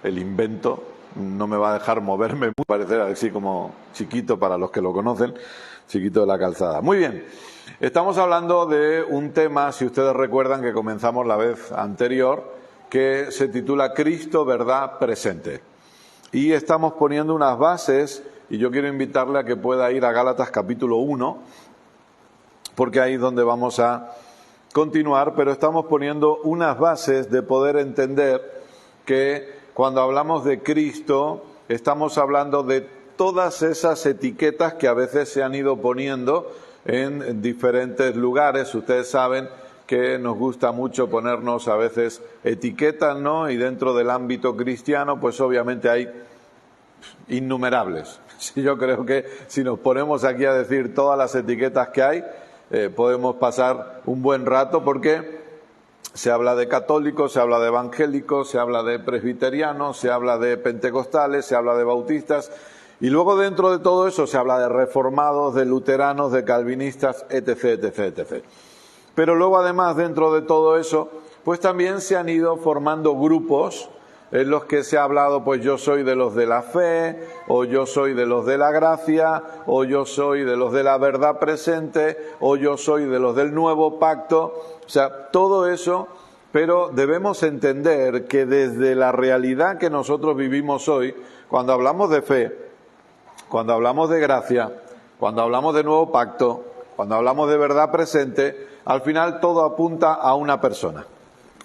el invento, no me va a dejar moverme, parecer así como Chiquito para los que lo conocen, Chiquito de la Calzada. Muy bien, estamos hablando de un tema, si ustedes recuerdan, que comenzamos la vez anterior, que se titula Cristo, verdad presente. Y estamos poniendo unas bases, y yo quiero invitarle a que pueda ir a Gálatas capítulo 1, porque ahí es donde vamos a continuar, pero estamos poniendo unas bases de poder entender que cuando hablamos de Cristo estamos hablando de todas esas etiquetas que a veces se han ido poniendo en diferentes lugares. Ustedes saben que nos gusta mucho ponernos a veces etiquetas, ¿no? Y dentro del ámbito cristiano, pues obviamente hay innumerables. Yo creo que si nos ponemos aquí a decir todas las etiquetas que hay, podemos pasar un buen rato, porque se habla de católicos, se habla de evangélicos, se habla de presbiterianos, se habla de pentecostales, se habla de bautistas, y luego dentro de todo eso se habla de reformados, de luteranos, de calvinistas, etc., etc., etc. Pero luego además dentro de todo eso, pues también se han ido formando grupos en los que se ha hablado, pues yo soy de los de la fe, o yo soy de los de la gracia, o yo soy de los de la verdad presente, o yo soy de los del nuevo pacto. O sea, todo eso, pero debemos entender que desde la realidad que nosotros vivimos hoy, cuando hablamos de fe, cuando hablamos de gracia, cuando hablamos de nuevo pacto, cuando hablamos de verdad presente, al final todo apunta a una persona,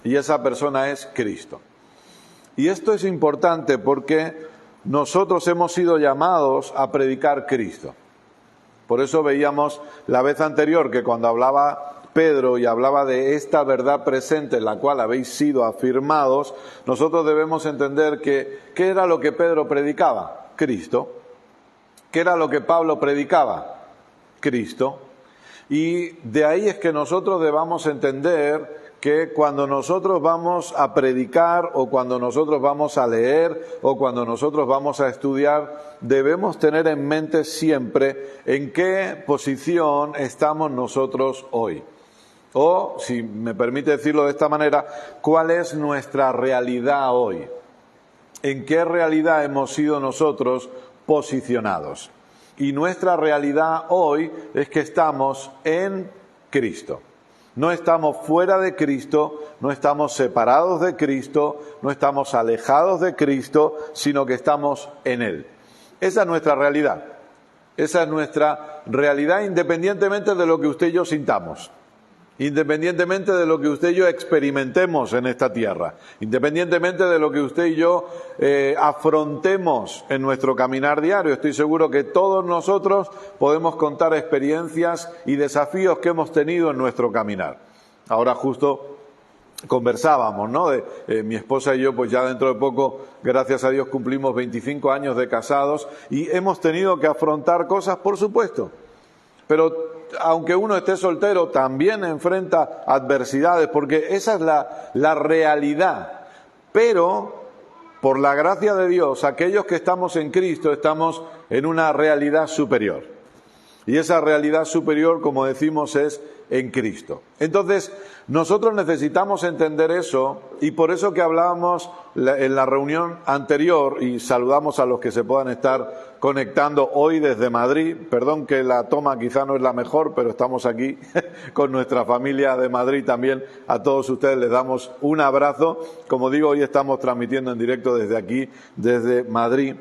y esa persona es Cristo. Y esto es importante porque nosotros hemos sido llamados a predicar Cristo. Por eso veíamos la vez anterior que cuando hablaba Pedro y hablaba de esta verdad presente en la cual habéis sido afirmados, nosotros debemos entender que ¿qué era lo que Pedro predicaba? Cristo. ¿Qué era lo que Pablo predicaba? Cristo. Y de ahí es que nosotros debamos entender que cuando nosotros vamos a predicar, o cuando nosotros vamos a leer, o cuando nosotros vamos a estudiar, debemos tener en mente siempre en qué posición estamos nosotros hoy. O, si me permite decirlo de esta manera, ¿cuál es nuestra realidad hoy? ¿En qué realidad hemos sido nosotros posicionados? Y nuestra realidad hoy es que estamos en Cristo. No estamos fuera de Cristo, no estamos separados de Cristo, no estamos alejados de Cristo, sino que estamos en Él. Esa es nuestra realidad. Esa es nuestra realidad independientemente de lo que usted y yo sintamos, independientemente de lo que usted y yo experimentemos en esta tierra, independientemente de lo que usted y yo afrontemos en nuestro caminar diario. Estoy seguro que todos nosotros podemos contar experiencias y desafíos que hemos tenido en nuestro caminar. Ahora justo conversábamos, ¿no? Mi esposa y yo, pues ya dentro de poco, gracias a Dios, cumplimos 25 años de casados y hemos tenido que afrontar cosas, por supuesto, pero aunque uno esté soltero, también enfrenta adversidades, porque esa es la realidad. Pero, por la gracia de Dios, aquellos que estamos en Cristo, estamos en una realidad superior. Y esa realidad superior, como decimos, es en Cristo. Entonces, nosotros necesitamos entender eso, y por eso que hablábamos en la reunión anterior, y saludamos a los que se puedan estar conectando hoy desde Madrid. Perdón que la toma quizá no es la mejor, pero estamos aquí con nuestra familia de Madrid también. A todos ustedes les damos un abrazo. Como digo, hoy estamos transmitiendo en directo desde aquí, desde Madrid.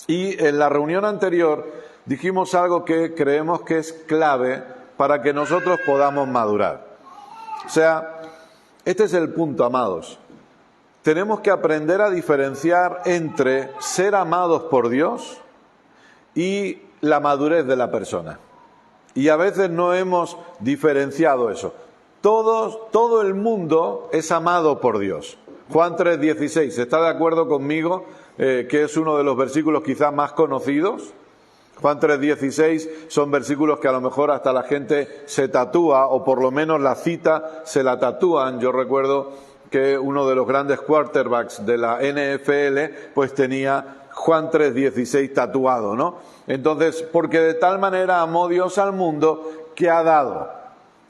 Y en la reunión anterior dijimos algo que creemos que es clave para que nosotros podamos madurar. O sea, este es el punto, amados. Tenemos que aprender a diferenciar entre ser amados por Dios y la madurez de la persona. Y a veces no hemos diferenciado eso. Todo el mundo es amado por Dios. Juan 3:16, ¿está de acuerdo conmigo que es uno de los versículos quizás más conocidos? Juan 3:16 son versículos que a lo mejor hasta la gente se tatúa, o por lo menos la cita se la tatúan. Yo recuerdo que uno de los grandes quarterbacks de la NFL pues tenía Juan 3:16 tatuado, ¿no? Entonces, porque de tal manera amó Dios al mundo que ha dado.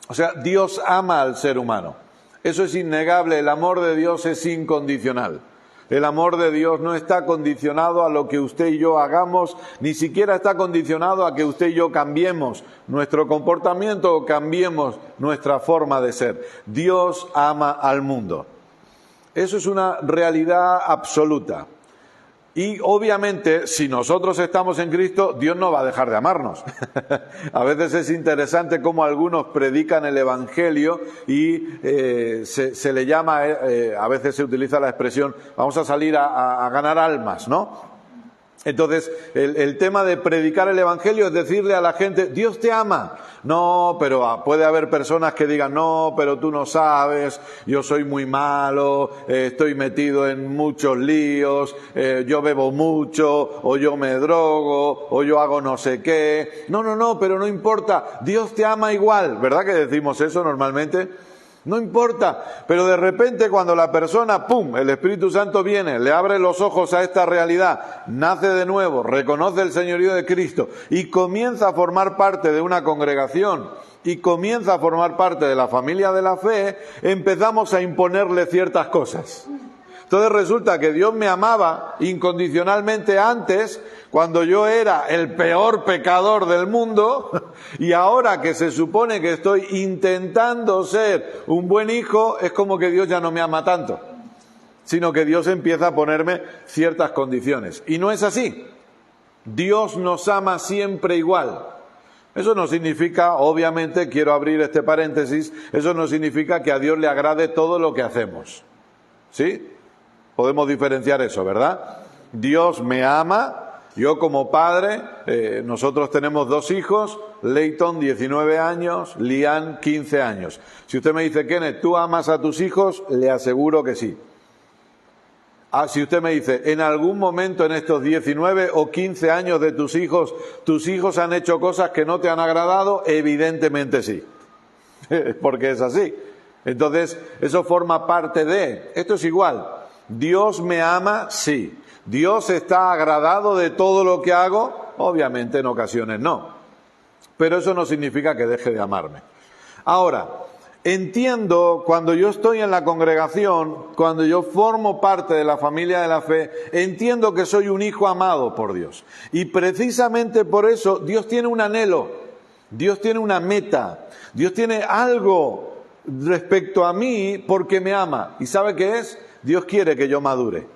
O sea, Dios ama al ser humano. Eso es innegable, el amor de Dios es incondicional. El amor de Dios no está condicionado a lo que usted y yo hagamos, ni siquiera está condicionado a que usted y yo cambiemos nuestro comportamiento o cambiemos nuestra forma de ser. Dios ama al mundo. Eso es una realidad absoluta. Y obviamente, si nosotros estamos en Cristo, Dios no va a dejar de amarnos. A veces es interesante cómo algunos predican el Evangelio y se le llama, a veces se utiliza la expresión, vamos a salir a ganar almas, ¿no? Entonces, el tema de predicar el Evangelio es decirle a la gente, Dios te ama. No, pero puede haber personas que digan, no, pero tú no sabes, yo soy muy malo, estoy metido en muchos líos, yo bebo mucho, o yo me drogo, o yo hago no sé qué. No, pero no importa, Dios te ama igual. ¿Verdad que decimos eso normalmente? No importa, pero de repente cuando la persona, ¡pum!, el Espíritu Santo viene, le abre los ojos a esta realidad, nace de nuevo, reconoce el señorío de Cristo y comienza a formar parte de una congregación y comienza a formar parte de la familia de la fe, empezamos a imponerle ciertas cosas. Entonces resulta que Dios me amaba incondicionalmente antes, cuando yo era el peor pecador del mundo, y ahora que se supone que estoy intentando ser un buen hijo, es como que Dios ya no me ama tanto, sino que Dios empieza a ponerme ciertas condiciones. Y no es así. Dios nos ama siempre igual. Eso no significa, obviamente, quiero abrir este paréntesis, eso no significa que a Dios le agrade todo lo que hacemos. ¿Sí? Podemos diferenciar eso, ¿verdad? Dios me ama. Yo como padre, nosotros tenemos 2 hijos, Leighton 19 años, Lian 15 años. Si usted me dice, Kenneth, ¿tú amas a tus hijos? Le aseguro que sí. Si usted me dice, en algún momento en estos 19 o 15 años de tus hijos han hecho cosas que no te han agradado, evidentemente sí. Porque es así. Entonces, eso forma parte de. Esto es igual. ¿Dios me ama? Sí. ¿Dios está agradado de todo lo que hago? Obviamente en ocasiones no. Pero eso no significa que deje de amarme. Ahora, entiendo cuando yo estoy en la congregación, cuando yo formo parte de la familia de la fe, entiendo que soy un hijo amado por Dios. Y precisamente por eso Dios tiene un anhelo, Dios tiene una meta, Dios tiene algo respecto a mí porque me ama. ¿Y sabe qué es? Dios quiere que yo madure.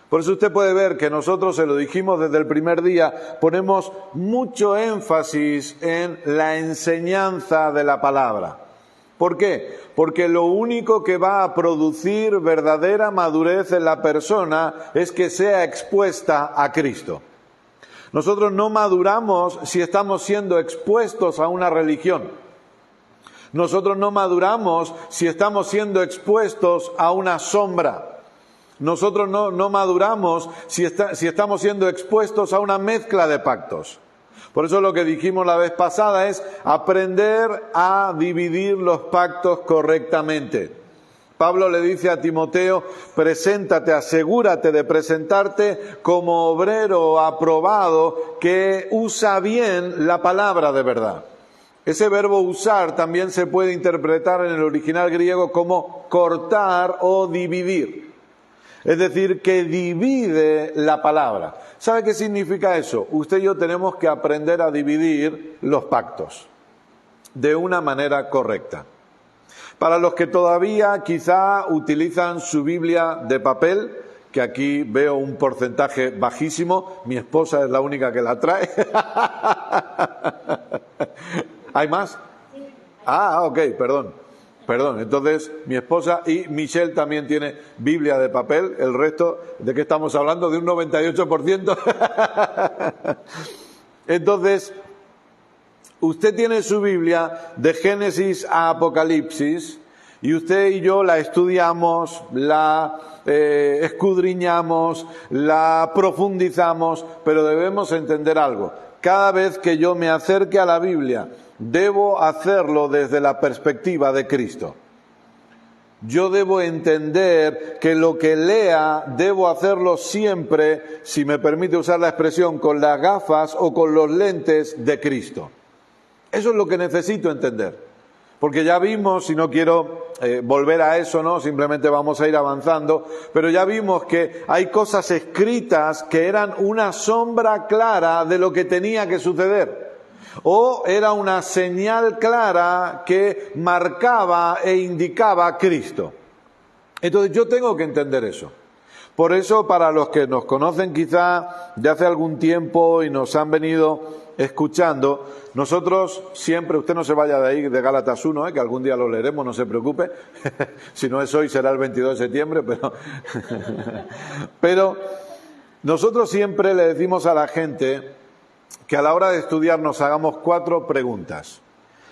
Por eso usted puede ver que nosotros, se lo dijimos desde el primer día, ponemos mucho énfasis en la enseñanza de la palabra. ¿Por qué? Porque lo único que va a producir verdadera madurez en la persona es que sea expuesta a Cristo. Nosotros no maduramos si estamos siendo expuestos a una religión. Nosotros no maduramos si estamos siendo expuestos a una sombra. Nosotros no maduramos si estamos siendo expuestos a una mezcla de pactos. Por eso lo que dijimos la vez pasada es aprender a dividir los pactos correctamente. Pablo le dice a Timoteo, preséntate, asegúrate de presentarte como obrero aprobado que usa bien la palabra de verdad. Ese verbo usar también se puede interpretar en el original griego como cortar o dividir. Es decir, que divide la palabra. ¿Sabe qué significa eso? Usted y yo tenemos que aprender a dividir los pactos de una manera correcta. Para los que todavía quizá utilizan su Biblia de papel, que aquí veo un porcentaje bajísimo, mi esposa es la única que la trae. ¿Hay más? Ok, perdón, entonces mi esposa y Michelle también tiene Biblia de papel, el resto, ¿de qué estamos hablando? De un 98%. Entonces, usted tiene su Biblia de Génesis a Apocalipsis y usted y yo la estudiamos, la escudriñamos, la profundizamos, pero debemos entender algo. Cada vez que yo me acerque a la Biblia, debo hacerlo desde la perspectiva de Cristo. Yo debo entender que lo que lea, debo hacerlo siempre, si me permite usar la expresión, con las gafas o con los lentes de Cristo. Eso es lo que necesito entender. Porque ya vimos, y no quiero volver a eso, ¿no? Simplemente vamos a ir avanzando, pero ya vimos que hay cosas escritas que eran una sombra clara de lo que tenía que suceder. O era una señal clara que marcaba e indicaba a Cristo. Entonces yo tengo que entender eso. Por eso, para los que nos conocen quizá de hace algún tiempo y nos han venido escuchando, nosotros siempre, usted no se vaya de ahí de Gálatas 1, que algún día lo leeremos, no se preocupe, si no es hoy será el 22 de septiembre, pero nosotros siempre le decimos a la gente que a la hora de estudiar nos hagamos 4 preguntas.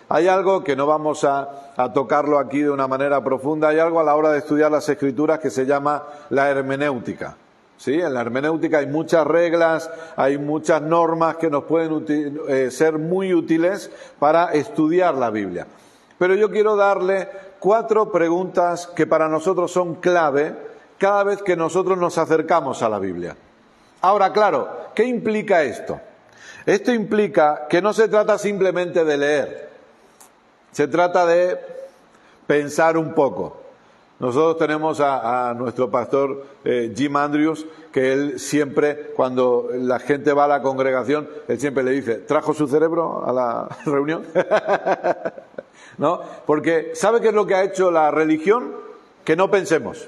Hay algo que no vamos a tocarlo aquí de una manera profunda, hay algo a la hora de estudiar las Escrituras que se llama la hermenéutica. ¿Sí? En la hermenéutica hay muchas reglas, hay muchas normas que nos pueden ser muy útiles para estudiar la Biblia. Pero yo quiero darle 4 preguntas que para nosotros son clave cada vez que nosotros nos acercamos a la Biblia. Ahora, claro, ¿qué implica esto? Esto implica que no se trata simplemente de leer, se trata de pensar un poco. Nosotros tenemos a nuestro pastor Jim Andrews, que él siempre, cuando la gente va a la congregación, él siempre le dice, ¿trajo su cerebro a la reunión? ¿No? Porque ¿sabe qué es lo que ha hecho la religión? Que no pensemos.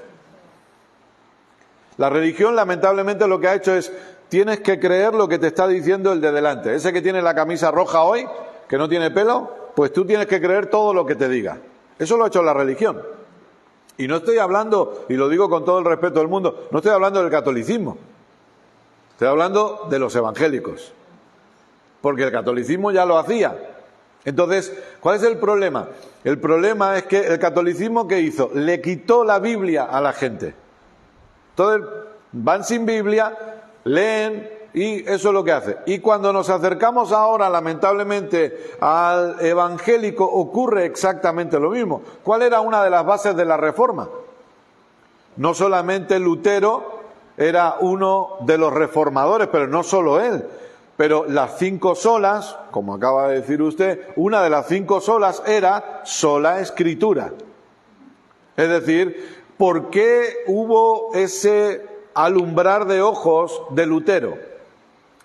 La religión, lamentablemente, lo que ha hecho es, tienes que creer lo que te está diciendo el de delante. Ese que tiene la camisa roja hoy, que no tiene pelo, pues tú tienes que creer todo lo que te diga. Eso lo ha hecho la religión. Y no estoy hablando, y lo digo con todo el respeto del mundo, no estoy hablando del catolicismo. Estoy hablando de los evangélicos. Porque el catolicismo ya lo hacía. Entonces, ¿cuál es el problema? El problema es que el catolicismo, ¿qué hizo? Le quitó la Biblia a la gente. Entonces, van sin Biblia, leen, y eso es lo que hace. Y cuando nos acercamos ahora, lamentablemente, al evangélico, ocurre exactamente lo mismo. ¿Cuál era una de las bases de la Reforma? No solamente Lutero era uno de los reformadores, pero no solo él. Pero las 5 solas, como acaba de decir usted, una de las 5 solas era sola escritura. Es decir, ¿por qué hubo ese alumbrar de ojos de Lutero?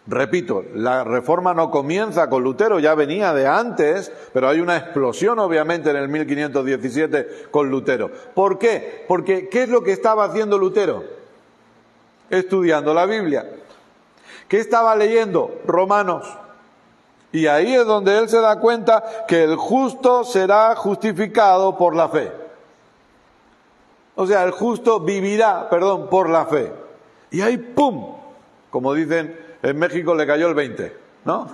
Repito, la Reforma no comienza con Lutero, ya venía de antes, pero hay una explosión obviamente en el 1517 con Lutero. ¿Por qué? Porque ¿qué es lo que estaba haciendo Lutero? Estudiando la Biblia. ¿Qué estaba leyendo? Romanos. Y ahí es donde él se da cuenta que el justo será justificado por la fe. O sea, el justo vivirá, por la fe. Y ahí, ¡pum!, como dicen en México, le cayó el 20, ¿no?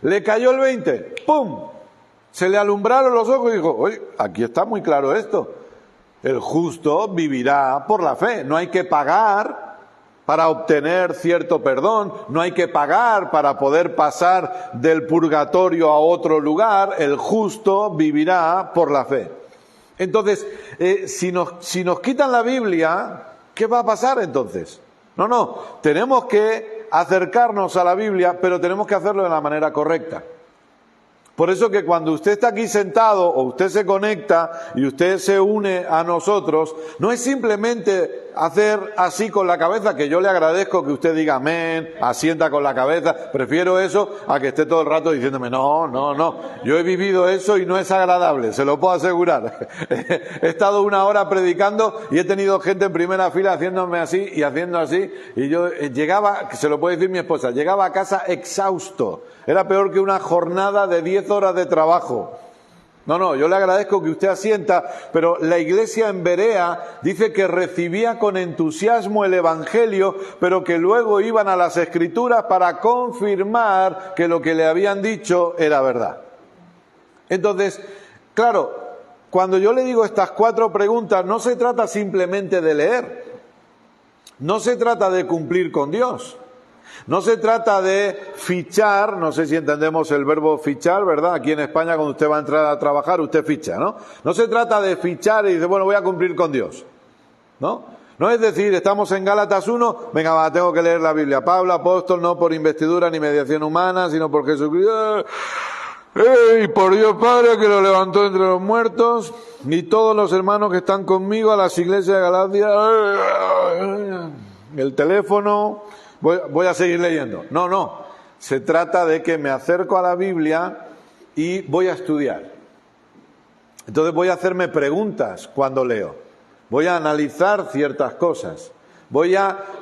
Le cayó el 20, ¡pum! Se le alumbraron los ojos y dijo, oye, aquí está muy claro esto. El justo vivirá por la fe. No hay que pagar para obtener cierto perdón, no hay que pagar para poder pasar del purgatorio a otro lugar. El justo vivirá por la fe. Entonces, si nos quitan la Biblia, ¿qué va a pasar entonces? No, tenemos que acercarnos a la Biblia, pero tenemos que hacerlo de la manera correcta. Por eso que cuando usted está aquí sentado o usted se conecta y usted se une a nosotros, no es simplemente hacer así con la cabeza, que yo le agradezco que usted diga amén, asienta con la cabeza, prefiero eso a que esté todo el rato diciéndome no, yo he vivido eso y no es agradable, se lo puedo asegurar. He estado 1 hora predicando y he tenido gente en primera fila haciéndome así y haciendo así, y yo llegaba, se lo puede decir mi esposa, llegaba a casa exhausto. Era peor que una jornada de 10 horas de trabajo. No, yo le agradezco que usted asienta, pero la iglesia en Berea dice que recibía con entusiasmo el Evangelio, pero que luego iban a las Escrituras para confirmar que lo que le habían dicho era verdad. Entonces, claro, cuando yo le digo estas 4 preguntas, no se trata simplemente de leer, no se trata de cumplir con Dios. No se trata de fichar, no sé si entendemos el verbo fichar, ¿verdad? Aquí en España cuando usted va a entrar a trabajar, usted ficha, ¿no? No se trata de fichar y dice, bueno, voy a cumplir con Dios, ¿no? No es decir, estamos en Gálatas 1, venga, tengo que leer la Biblia. Pablo, apóstol, no por investidura ni mediación humana, sino por Jesucristo. ¡Ey, por Dios Padre que lo levantó entre los muertos! Y todos los hermanos que están conmigo a las iglesias de Galacia. El teléfono. Voy a seguir leyendo. No. Se trata de que me acerco a la Biblia y voy a estudiar. Entonces voy a hacerme preguntas cuando leo. Voy a analizar ciertas cosas.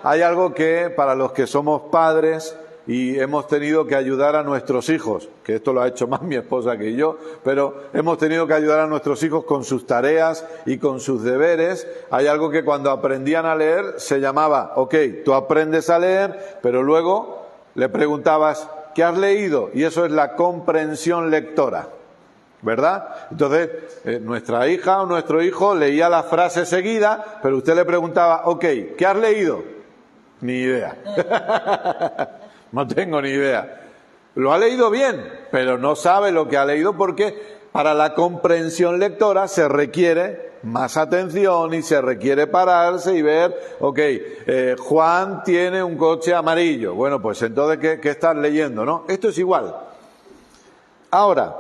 Hay algo que para los que somos padres y hemos tenido que ayudar a nuestros hijos, que esto lo ha hecho más mi esposa que yo, pero hemos tenido que ayudar a nuestros hijos con sus tareas y con sus deberes. Hay algo que cuando aprendían a leer se llamaba, ok, tú aprendes a leer, pero luego le preguntabas, ¿qué has leído? Y eso es la comprensión lectora, ¿verdad? Entonces, nuestra hija o nuestro hijo leía la frase seguida, pero usted le preguntaba, ok, ¿qué has leído? Ni idea. No tengo ni idea. Lo ha leído bien, pero no sabe lo que ha leído porque para la comprensión lectora se requiere más atención y se requiere pararse y ver, ok, Juan tiene un coche amarillo. Bueno, pues entonces, ¿qué estás leyendo, no? Esto es igual. Ahora,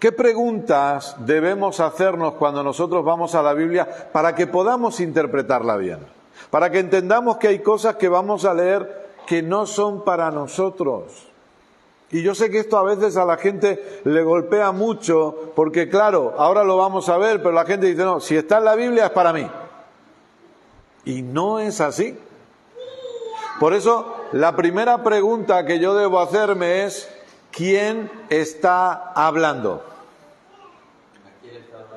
¿qué preguntas debemos hacernos cuando nosotros vamos a la Biblia para que podamos interpretarla bien? Para que entendamos que hay cosas que vamos a leer que no son para nosotros. Y yo sé que esto a veces a la gente le golpea mucho, porque claro, ahora lo vamos a ver, pero la gente dice, no, si está en la Biblia es para mí. Y no es así. Por eso, la primera pregunta que yo debo hacerme es, ¿quién está hablando?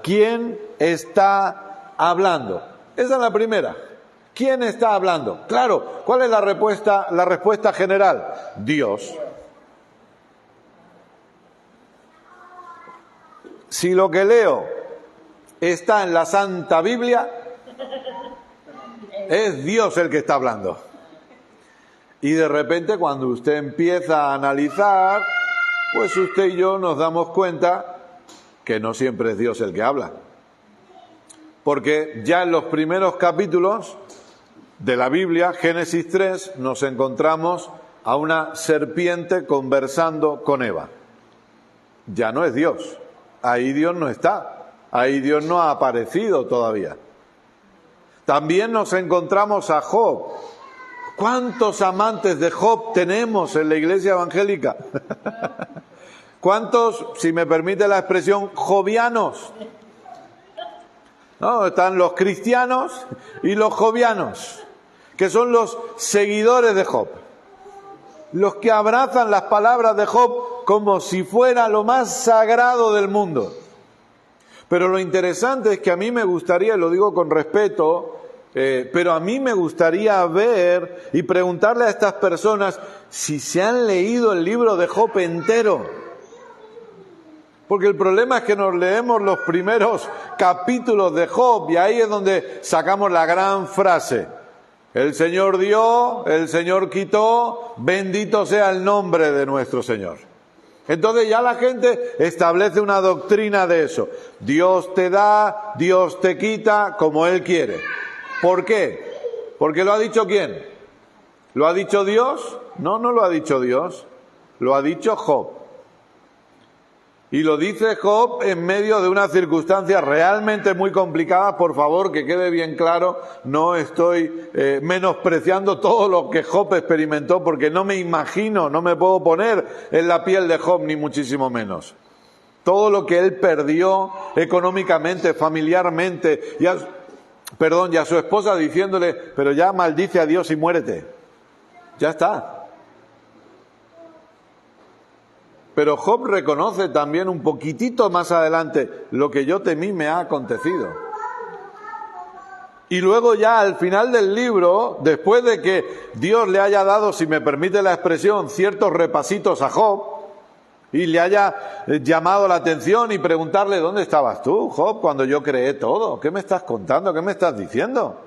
¿Quién está hablando? Esa es la primera. ¿Quién está hablando? Claro, ¿cuál es la respuesta? La respuesta general, Dios. Si lo que leo está en la Santa Biblia, es Dios el que está hablando. Y de repente cuando usted empieza a analizar, pues usted y yo nos damos cuenta que no siempre es Dios el que habla. Porque ya en los primeros capítulos de la Biblia, Génesis 3, nos encontramos a una serpiente conversando con Eva. Ya no es Dios. Ahí Dios no está. Ahí Dios no ha aparecido todavía. También nos encontramos a Job. ¿Cuántos amantes de Job tenemos en la iglesia evangélica? ¿Cuántos, si me permite la expresión, jovianos? No, están los cristianos y los jovianos, que son los seguidores de Job. Los que abrazan las palabras de Job como si fuera lo más sagrado del mundo. Pero lo interesante es que a mí me gustaría, y lo digo con respeto, pero a mí me gustaría ver y preguntarle a estas personas si se han leído el libro de Job entero. Porque el problema es que nos leemos los primeros capítulos de Job y ahí es donde sacamos la gran frase. El Señor dio, el Señor quitó, bendito sea el nombre de nuestro Señor. Entonces ya la gente establece una doctrina de eso. Dios te da, Dios te quita, como Él quiere. ¿Por qué? Porque lo ha dicho ¿quién? ¿Lo ha dicho Dios? No, no lo ha dicho Dios. Lo ha dicho Job. Y lo dice Job en medio de una circunstancia realmente muy complicada. Por favor, que quede bien claro, no estoy menospreciando todo lo que Job experimentó, porque no me imagino, no me puedo poner en la piel de Job, ni muchísimo menos. Todo lo que él perdió económicamente, familiarmente, y a su esposa diciéndole, pero ya maldice a Dios y muérete. Ya está. Pero Job reconoce también un poquitito más adelante, lo que yo temí me ha acontecido. Y luego ya al final del libro, después de que Dios le haya dado, si me permite la expresión, ciertos repasitos a Job, y le haya llamado la atención y preguntarle, ¿dónde estabas tú, Job, cuando yo creé todo? ¿Qué me estás contando? ¿Qué me estás diciendo?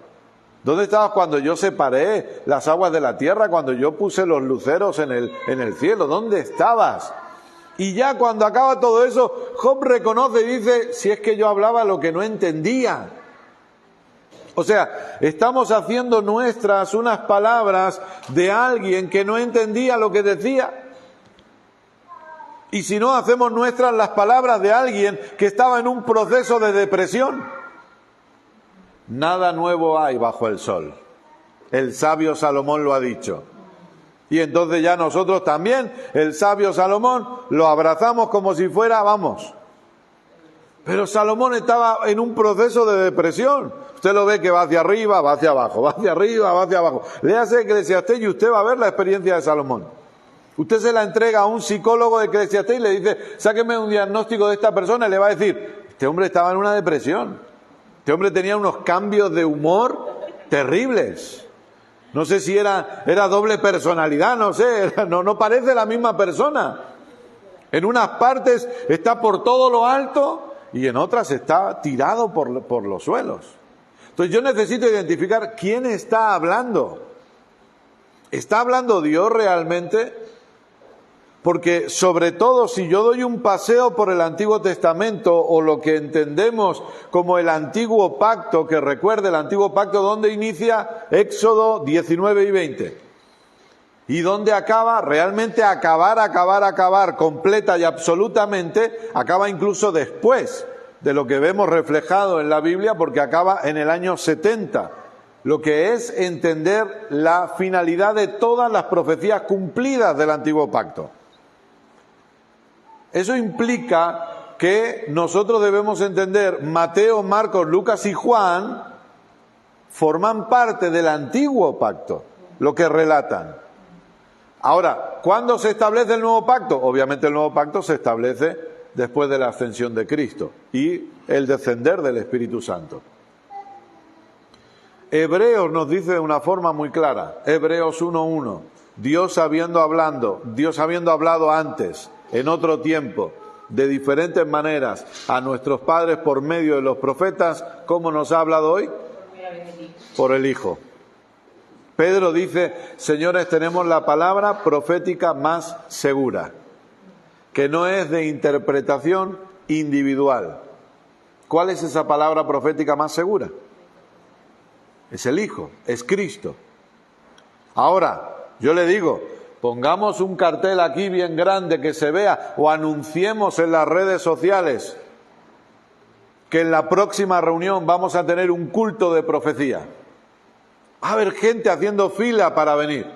¿Dónde estabas cuando yo separé las aguas de la tierra, cuando yo puse los luceros en el cielo? ¿Dónde estabas? Y ya cuando acaba todo eso, Job reconoce y dice, si es que yo hablaba lo que no entendía. O sea, estamos haciendo nuestras unas palabras de alguien que no entendía lo que decía. Y si no, hacemos nuestras las palabras de alguien que estaba en un proceso de depresión. Nada nuevo hay bajo el sol. El sabio Salomón lo ha dicho. Y entonces ya nosotros también, el sabio Salomón, lo abrazamos como si fuera, vamos. Pero Salomón estaba en un proceso de depresión. Usted lo ve que va hacia arriba, va hacia abajo, va hacia arriba, va hacia abajo. Léase Eclesiastés y usted va a ver la experiencia de Salomón. Usted se la entrega a un psicólogo de Eclesiastés y le dice, sáqueme un diagnóstico de esta persona, y le va a decir, este hombre estaba en una depresión. Este hombre tenía unos cambios de humor terribles. No sé si era doble personalidad, no sé, no parece la misma persona. En unas partes está por todo lo alto y en otras está tirado por los suelos. Entonces yo necesito identificar quién está hablando. ¿Está hablando Dios realmente? Porque sobre todo si yo doy un paseo por el Antiguo Testamento o lo que entendemos como el Antiguo Pacto, que recuerde el Antiguo Pacto, ¿dónde inicia? Éxodo 19 y 20. ¿Y dónde acaba? Realmente acabar, completa y absolutamente, acaba incluso después de lo que vemos reflejado en la Biblia, porque acaba en el año 70. Lo que es entender la finalidad de todas las profecías cumplidas del Antiguo Pacto. Eso implica que nosotros debemos entender Mateo, Marcos, Lucas y Juan forman parte del Antiguo Pacto, lo que relatan. Ahora, ¿cuándo se establece el Nuevo Pacto? Obviamente el Nuevo Pacto se establece después de la ascensión de Cristo y el descender del Espíritu Santo. Hebreos nos dice de una forma muy clara, Hebreos 1:1, Dios habiendo hablado antes, en otro tiempo, de diferentes maneras, a nuestros padres por medio de los profetas, ¿cómo nos ha hablado hoy? Por el Hijo. Pedro dice, señores, tenemos la palabra profética más segura, que no es de interpretación individual. ¿Cuál es esa palabra profética más segura? Es el Hijo, es Cristo. Ahora, yo le digo, pongamos un cartel aquí bien grande que se vea o anunciemos en las redes sociales que en la próxima reunión vamos a tener un culto de profecía. Va a haber gente haciendo fila para venir,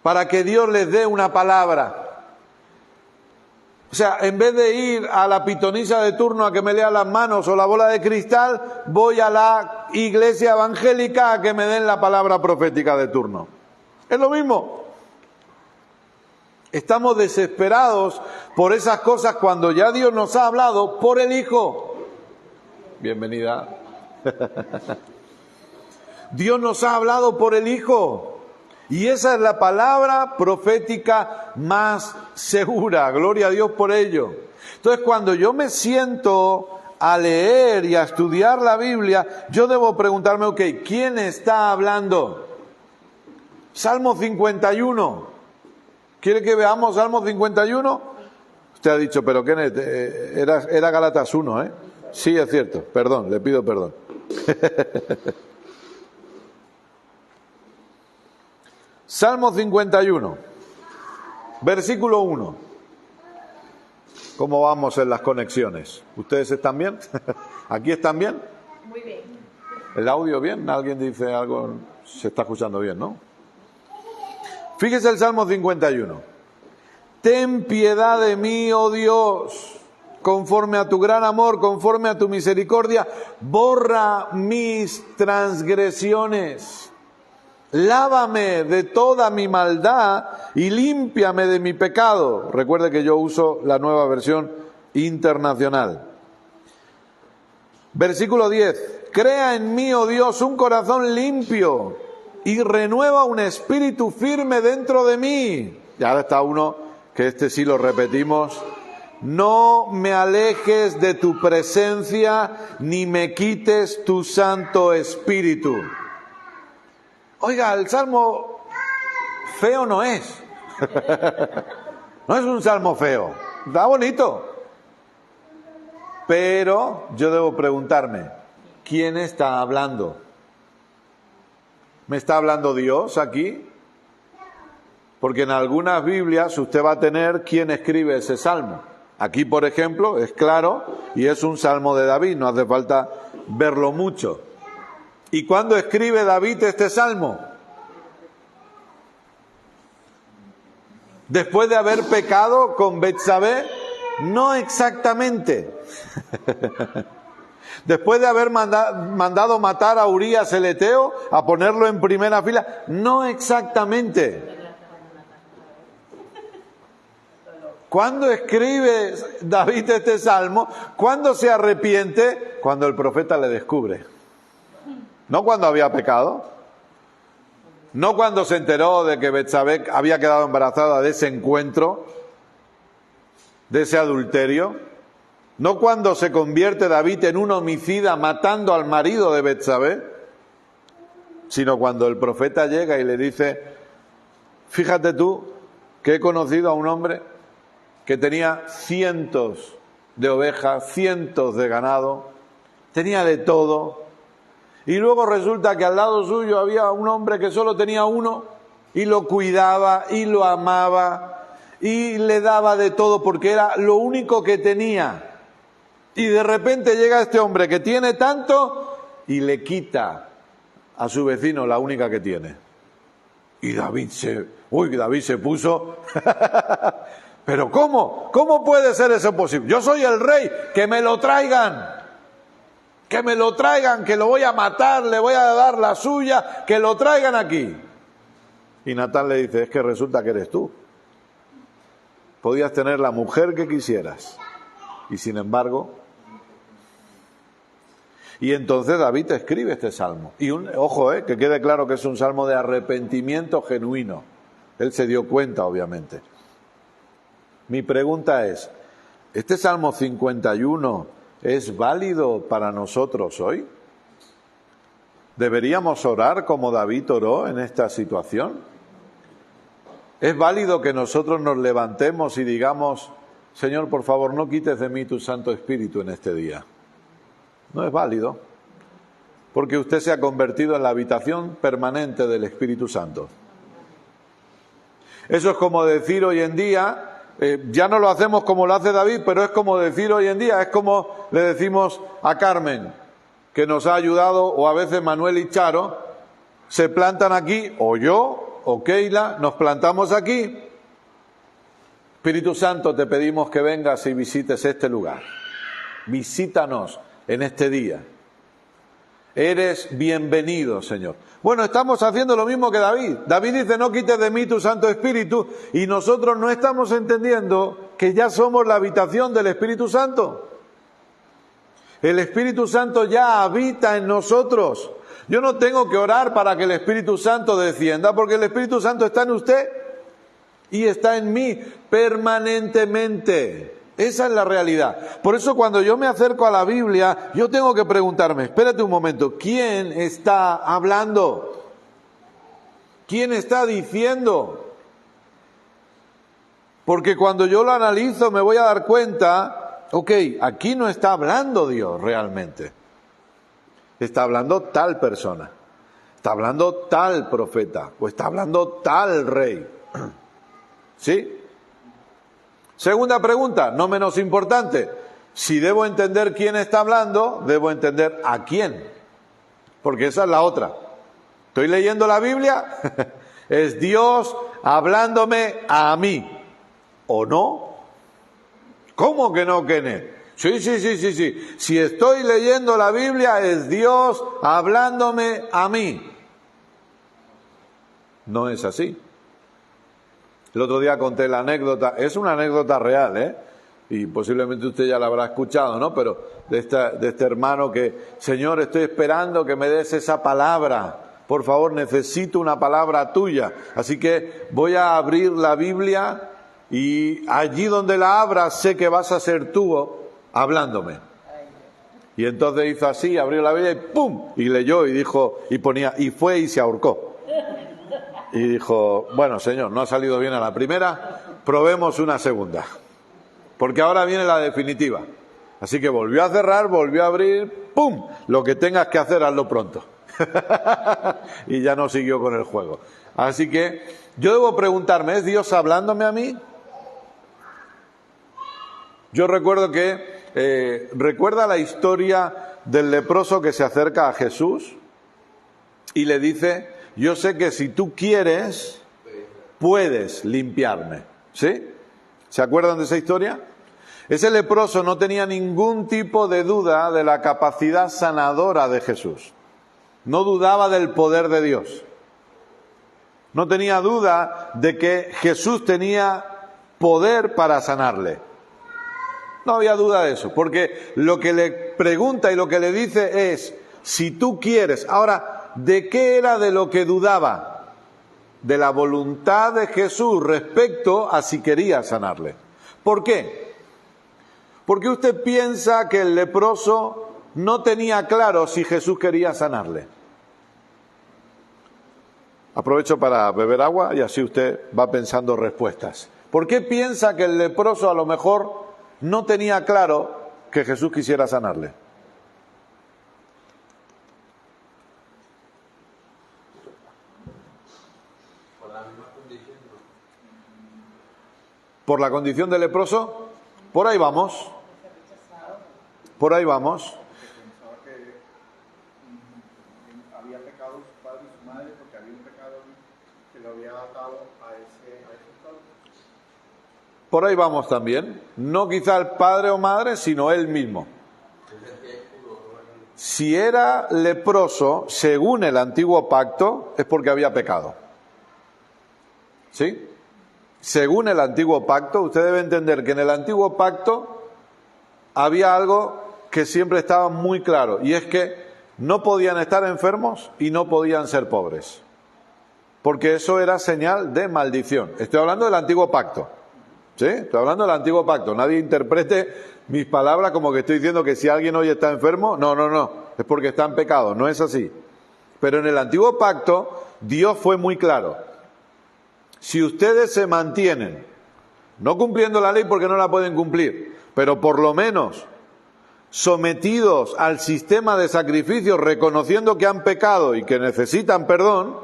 para que Dios les dé una palabra. O sea, en vez de ir a la pitonisa de turno a que me lea las manos o la bola de cristal, voy a la iglesia evangélica a que me den la palabra profética de turno. Es lo mismo. Estamos desesperados por esas cosas cuando ya Dios nos ha hablado por el Hijo. Bienvenida. Dios nos ha hablado por el Hijo. Y esa es la palabra profética más segura. Gloria a Dios por ello. Entonces, cuando yo me siento a leer y a estudiar la Biblia, yo debo preguntarme, ok, ¿quién está hablando? Salmo 51. ¿Quiere que veamos Salmo 51? Usted ha dicho, pero Kenneth, era Gálatas 1, ¿eh? Sí, es cierto. Perdón, le pido perdón. Salmo 51, versículo 1. ¿Cómo vamos en las conexiones? ¿Ustedes están bien? ¿Aquí están bien? Muy bien. ¿El audio bien? ¿Alguien dice algo? Se está escuchando bien, ¿no? Fíjese el Salmo 51. Ten piedad de mí, oh Dios, conforme a tu gran amor, conforme a tu misericordia, borra mis transgresiones. Lávame de toda mi maldad y límpiame de mi pecado. Recuerde que yo uso la nueva versión internacional. Versículo 10. Crea en mí, oh Dios, un corazón limpio y renueva un espíritu firme dentro de mí. Y ahora está uno, que este sí lo repetimos. No me alejes de tu presencia, ni me quites tu Santo Espíritu. Oiga, el salmo feo no es. No es un salmo feo. Está bonito. Pero yo debo preguntarme, ¿quién está hablando? ¿Me está hablando Dios aquí? porque en algunas Biblias usted va a tener quién escribe ese salmo. Aquí, por ejemplo, es claro y es un salmo de David, no hace falta verlo mucho. ¿Y cuándo escribe David este salmo? ¿Después de haber pecado con Betsabé? No exactamente. Después de haber mandado matar a Urías el Eteo, a ponerlo en primera fila, no exactamente. ¿Cuándo escribe David este salmo? ¿Cuándo se arrepiente? Cuando el profeta le descubre. No cuando había pecado. No cuando se enteró de que Betsabé había quedado embarazada de ese encuentro, de ese adulterio. No cuando se convierte David en un homicida matando al marido de Betsabé, sino cuando el profeta llega y le dice, fíjate tú que he conocido a un hombre que tenía cientos de ovejas, cientos de ganado, tenía de todo, y luego resulta que al lado suyo había un hombre que solo tenía uno, y lo cuidaba, y lo amaba, y le daba de todo porque era lo único que tenía. Y de repente llega este hombre que tiene tanto y le quita a su vecino la única que tiene. Y David se puso... ¿Pero cómo? ¿Cómo puede ser eso posible? Yo soy el rey, que me lo traigan. Que me lo traigan, que lo voy a matar, le voy a dar la suya, que lo traigan aquí. Y Natán le dice, es que resulta que eres tú. Podías tener la mujer que quisieras. Y sin embargo... Y entonces David escribe este salmo. Y ojo, que quede claro que es un salmo de arrepentimiento genuino. Él se dio cuenta, obviamente. Mi pregunta es, ¿este Salmo 51 es válido para nosotros hoy? ¿Deberíamos orar como David oró en esta situación? ¿Es válido que nosotros nos levantemos y digamos, Señor, por favor, no quites de mí tu Santo Espíritu en este día? No es válido, porque usted se ha convertido en la habitación permanente del Espíritu Santo. Eso es como decir hoy en día... ya no lo hacemos como lo hace David, pero es como decir hoy en día, es como le decimos a Carmen, que nos ha ayudado, o a veces Manuel y Charo, se plantan aquí, o yo, o Keila, nos plantamos aquí. Espíritu Santo, te pedimos que vengas y visites este lugar. Visítanos en este día. Eres bienvenido, Señor. Bueno, estamos haciendo lo mismo que David. David dice, no quites de mí tu Santo Espíritu, y nosotros no estamos entendiendo que ya somos la habitación del Espíritu Santo. El Espíritu Santo ya habita en nosotros. Yo no tengo que orar para que el Espíritu Santo descienda, porque el Espíritu Santo está en usted y está en mí permanentemente. Esa es la realidad. Por eso cuando yo me acerco a la Biblia, yo tengo que preguntarme, espérate un momento, ¿quién está hablando? ¿Quién está diciendo? Porque cuando yo lo analizo me voy a dar cuenta, ok, aquí no está hablando Dios realmente. Está hablando tal persona, está hablando tal profeta, o está hablando tal rey. ¿Sí? Segunda pregunta, no menos importante. Si debo entender quién está hablando, debo entender a quién. Porque esa es la otra. ¿Estoy leyendo la Biblia? ¿Es Dios hablándome a mí? ¿O no? ¿Cómo que no, Kenneth? Sí. Si estoy leyendo la Biblia, es Dios hablándome a mí. No es así. El otro día conté la anécdota, es una anécdota real, y posiblemente usted ya la habrá escuchado, ¿no? Pero de este hermano que, Señor, estoy esperando que me des esa palabra, por favor, necesito una palabra tuya. Así que voy a abrir la Biblia y allí donde la abra sé que vas a ser tú hablándome. Y entonces hizo así, abrió la Biblia y ¡pum! Y leyó y dijo, y ponía, y fue y se ahorcó. Y dijo, bueno, Señor, no ha salido bien a la primera, probemos una segunda. Porque ahora viene la definitiva. Así que volvió a cerrar, volvió a abrir, ¡pum! Lo que tengas que hacer, hazlo pronto. Y ya no siguió con el juego. Así que yo debo preguntarme, ¿es Dios hablándome a mí? Yo recuerdo que, ¿recuerda la historia del leproso que se acerca a Jesús y le dice, yo sé que si tú quieres, puedes limpiarme? ¿Sí? ¿Se acuerdan de esa historia? Ese leproso no tenía ningún tipo de duda de la capacidad sanadora de Jesús. No dudaba del poder de Dios. No tenía duda de que Jesús tenía poder para sanarle. No había duda de eso, porque lo que le pregunta y lo que le dice es, si tú quieres. Ahora, ¿de qué era de lo que dudaba? De la voluntad de Jesús respecto a si quería sanarle. ¿Por qué? Porque usted piensa que el leproso no tenía claro si Jesús quería sanarle. Aprovecho para beber agua y así usted va pensando respuestas. ¿Por qué piensa que el leproso a lo mejor no tenía claro que Jesús quisiera sanarle? ¿Por la condición de leproso? Por ahí vamos. Por ahí vamos. Pensaba que había pecado su padre y su madre porque había un pecado que lo había atado a ese estado. Por ahí vamos también. No quizá el padre o madre, sino él mismo. Si era leproso, según el antiguo pacto, es porque había pecado. ¿Sí? Según el antiguo pacto, usted debe entender que en el antiguo pacto había algo que siempre estaba muy claro, y es que no podían estar enfermos y no podían ser pobres, porque eso era señal de maldición. Estoy hablando del antiguo pacto. ¿Sí? Estoy hablando del antiguo pacto. Nadie interprete mis palabras como que estoy diciendo que si alguien hoy está enfermo, no, es porque está en pecado. No es así. Pero en el antiguo pacto, Dios fue muy claro. Si ustedes se mantienen, no cumpliendo la ley porque no la pueden cumplir, pero por lo menos sometidos al sistema de sacrificios, reconociendo que han pecado y que necesitan perdón,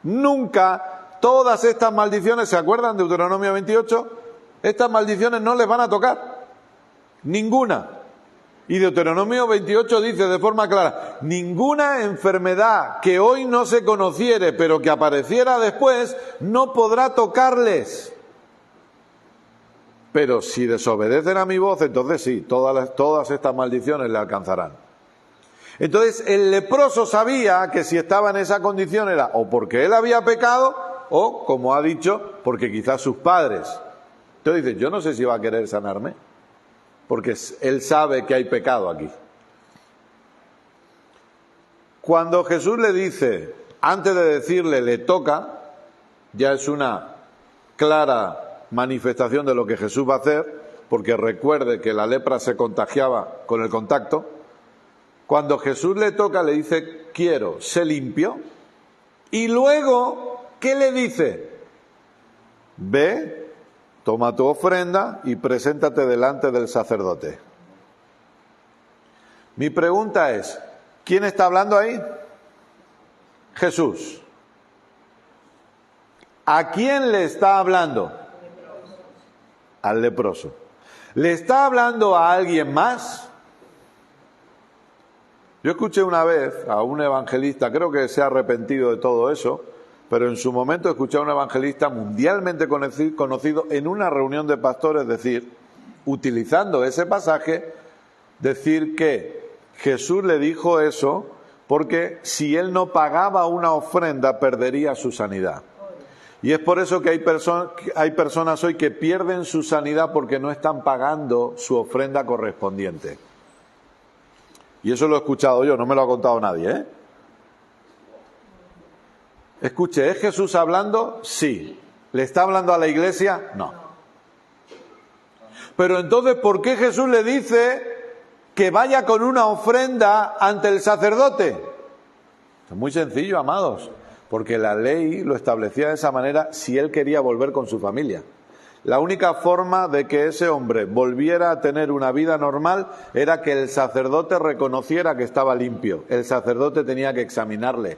nunca todas estas maldiciones, ¿se acuerdan de Deuteronomio 28? Estas maldiciones no les van a tocar. Ninguna. Y Deuteronomio 28 dice de forma clara, ninguna enfermedad que hoy no se conociere, pero que apareciera después, no podrá tocarles. Pero si desobedecen a mi voz, entonces sí, todas estas maldiciones le alcanzarán. Entonces el leproso sabía que si estaba en esa condición era o porque él había pecado, o, como ha dicho, porque quizás sus padres. Entonces dice, yo no sé si va a querer sanarme, porque él sabe que hay pecado aquí. Cuando Jesús le dice, antes de decirle le toca, ya es una clara manifestación de lo que Jesús va a hacer, porque recuerde que la lepra se contagiaba con el contacto. Cuando Jesús le toca, le dice, quiero, sé limpio. Y luego, ¿qué le dice? Ve, toma tu ofrenda y preséntate delante del sacerdote. Mi pregunta es, ¿quién está hablando ahí? Jesús. ¿A quién le está hablando? Al leproso. ¿Le está hablando a alguien más? Yo escuché una vez a un evangelista, creo que se ha arrepentido de todo eso, pero en su momento escuché a un evangelista mundialmente conocido en una reunión de pastores decir, utilizando ese pasaje, decir que Jesús le dijo eso porque si él no pagaba una ofrenda perdería su sanidad. Y es por eso que hay personas hoy que pierden su sanidad porque no están pagando su ofrenda correspondiente. Y eso lo he escuchado yo, no me lo ha contado nadie, ¿eh? Escuche, ¿es Jesús hablando? Sí. ¿Le está hablando a la iglesia? No. Pero entonces, ¿por qué Jesús le dice que vaya con una ofrenda ante el sacerdote? Es muy sencillo, amados, porque la ley lo establecía de esa manera si él quería volver con su familia. La única forma de que ese hombre volviera a tener una vida normal era que el sacerdote reconociera que estaba limpio. El sacerdote tenía que examinarle.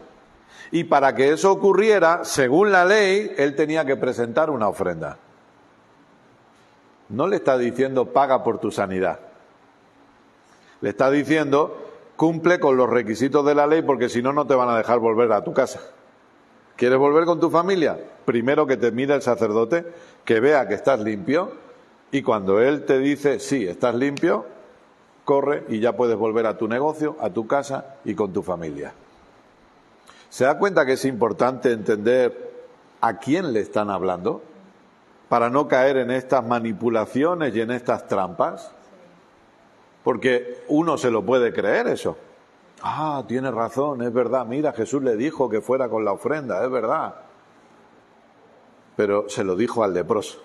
Y para que eso ocurriera, según la ley, él tenía que presentar una ofrenda. No le está diciendo paga por tu sanidad. Le está diciendo cumple con los requisitos de la ley porque si no, no te van a dejar volver a tu casa. ¿Quieres volver con tu familia? Primero que te mire el sacerdote, que vea que estás limpio, y cuando él te dice, sí, estás limpio, corre y ya puedes volver a tu negocio, a tu casa y con tu familia. ¿Se da cuenta que es importante entender a quién le están hablando? Para no caer en estas manipulaciones y en estas trampas. Porque uno se lo puede creer eso. Ah, tiene razón, es verdad. Mira, Jesús le dijo que fuera con la ofrenda, es verdad. Pero se lo dijo al leproso.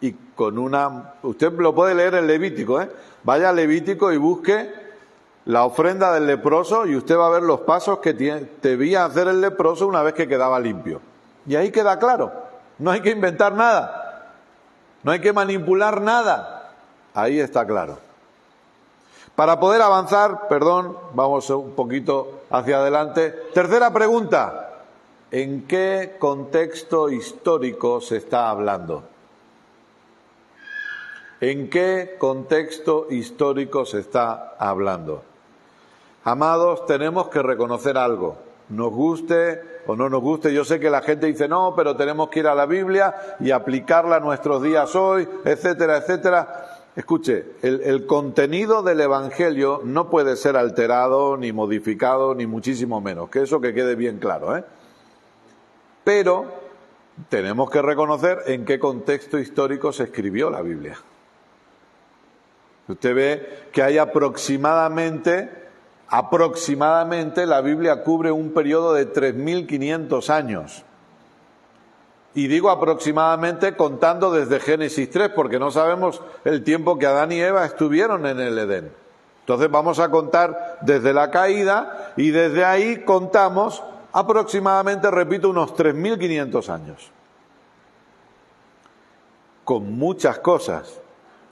Y con una... Usted lo puede leer en Levítico, ¿eh? Vaya a Levítico y busque la ofrenda del leproso y usted va a ver los pasos que debía hacer el leproso una vez que quedaba limpio. Y ahí queda claro. No hay que inventar nada. No hay que manipular nada. Ahí está claro. Para poder avanzar, vamos un poquito hacia adelante. Tercera pregunta. ¿En qué contexto histórico se está hablando? ¿En qué contexto histórico se está hablando? Amados, tenemos que reconocer algo. Nos guste o no nos guste. Yo sé que la gente dice, no, pero tenemos que ir a la Biblia y aplicarla a nuestros días hoy, etcétera, etcétera. Escuche, el contenido del Evangelio no puede ser alterado, ni modificado, ni muchísimo menos. Que eso que quede bien claro, ¿eh? Pero tenemos que reconocer en qué contexto histórico se escribió la Biblia. Usted ve que hay aproximadamente la Biblia cubre un periodo de 3.500 años. Y digo aproximadamente contando desde Génesis 3, porque no sabemos el tiempo que Adán y Eva estuvieron en el Edén. Entonces vamos a contar desde la caída y desde ahí contamos aproximadamente, repito, unos 3.500 años. Con muchas cosas.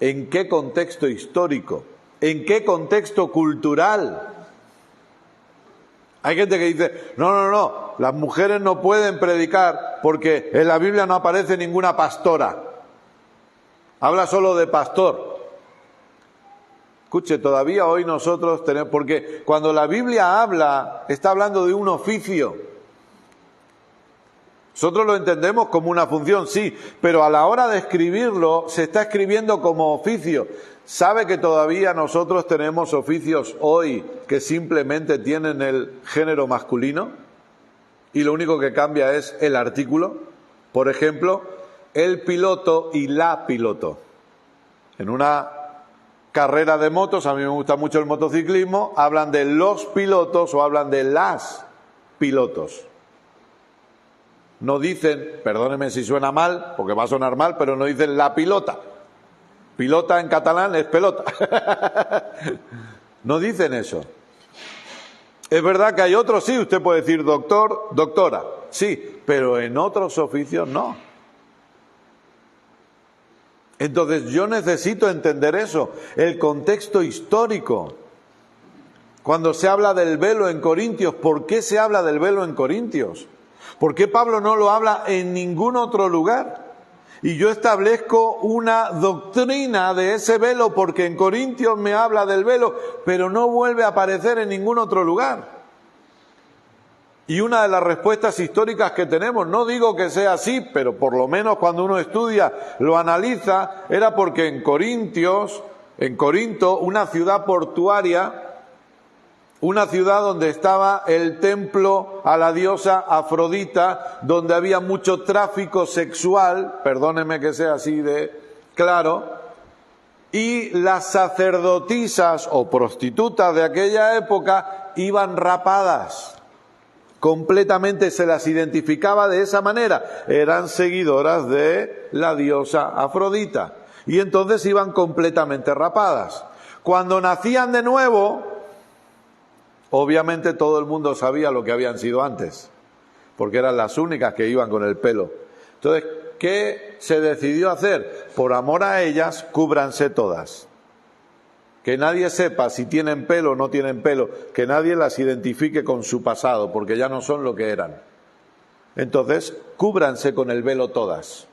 ¿En qué contexto histórico? ¿En qué contexto cultural? Hay gente que dice, no, las mujeres no pueden predicar porque en la Biblia no aparece ninguna pastora. Habla solo de pastor. Escuche, todavía hoy nosotros tenemos, porque cuando la Biblia habla, está hablando de un oficio. Nosotros lo entendemos como una función, sí, pero a la hora de escribirlo, se está escribiendo como oficio. ¿Sabe que todavía nosotros tenemos oficios hoy que simplemente tienen el género masculino? Y lo único que cambia es el artículo. Por ejemplo, el piloto y la piloto. En una carrera de motos, a mí me gusta mucho el motociclismo, hablan de los pilotos o hablan de las pilotos. No dicen, perdóneme si suena mal, porque va a sonar mal, pero no dicen la pilota. Pilota en catalán es pelota. No dicen eso. Es verdad que hay otros, sí, usted puede decir doctor, doctora, sí, pero en otros oficios no. Entonces yo necesito entender eso, el contexto histórico. Cuando se habla del velo en Corintios, ¿por qué se habla del velo en Corintios? ¿Por qué Pablo no lo habla en ningún otro lugar? Y yo establezco una doctrina de ese velo porque en Corintios me habla del velo, pero no vuelve a aparecer en ningún otro lugar. Y una de las respuestas históricas que tenemos, no digo que sea así, pero por lo menos cuando uno estudia, lo analiza, era porque en Corinto, una ciudad portuaria, una ciudad donde estaba el templo a la diosa Afrodita, donde había mucho tráfico sexual, perdónenme que sea así de claro, y las sacerdotisas o prostitutas de aquella época iban rapadas. Completamente se las identificaba de esa manera. Eran seguidoras de la diosa Afrodita. Y entonces iban completamente rapadas. Cuando nacían de nuevo, obviamente todo el mundo sabía lo que habían sido antes, porque eran las únicas que iban con el pelo. Entonces, ¿qué se decidió hacer? Por amor a ellas, cúbranse todas. Que nadie sepa si tienen pelo o no tienen pelo, que nadie las identifique con su pasado, porque ya no son lo que eran. Entonces, cúbranse con el velo todas.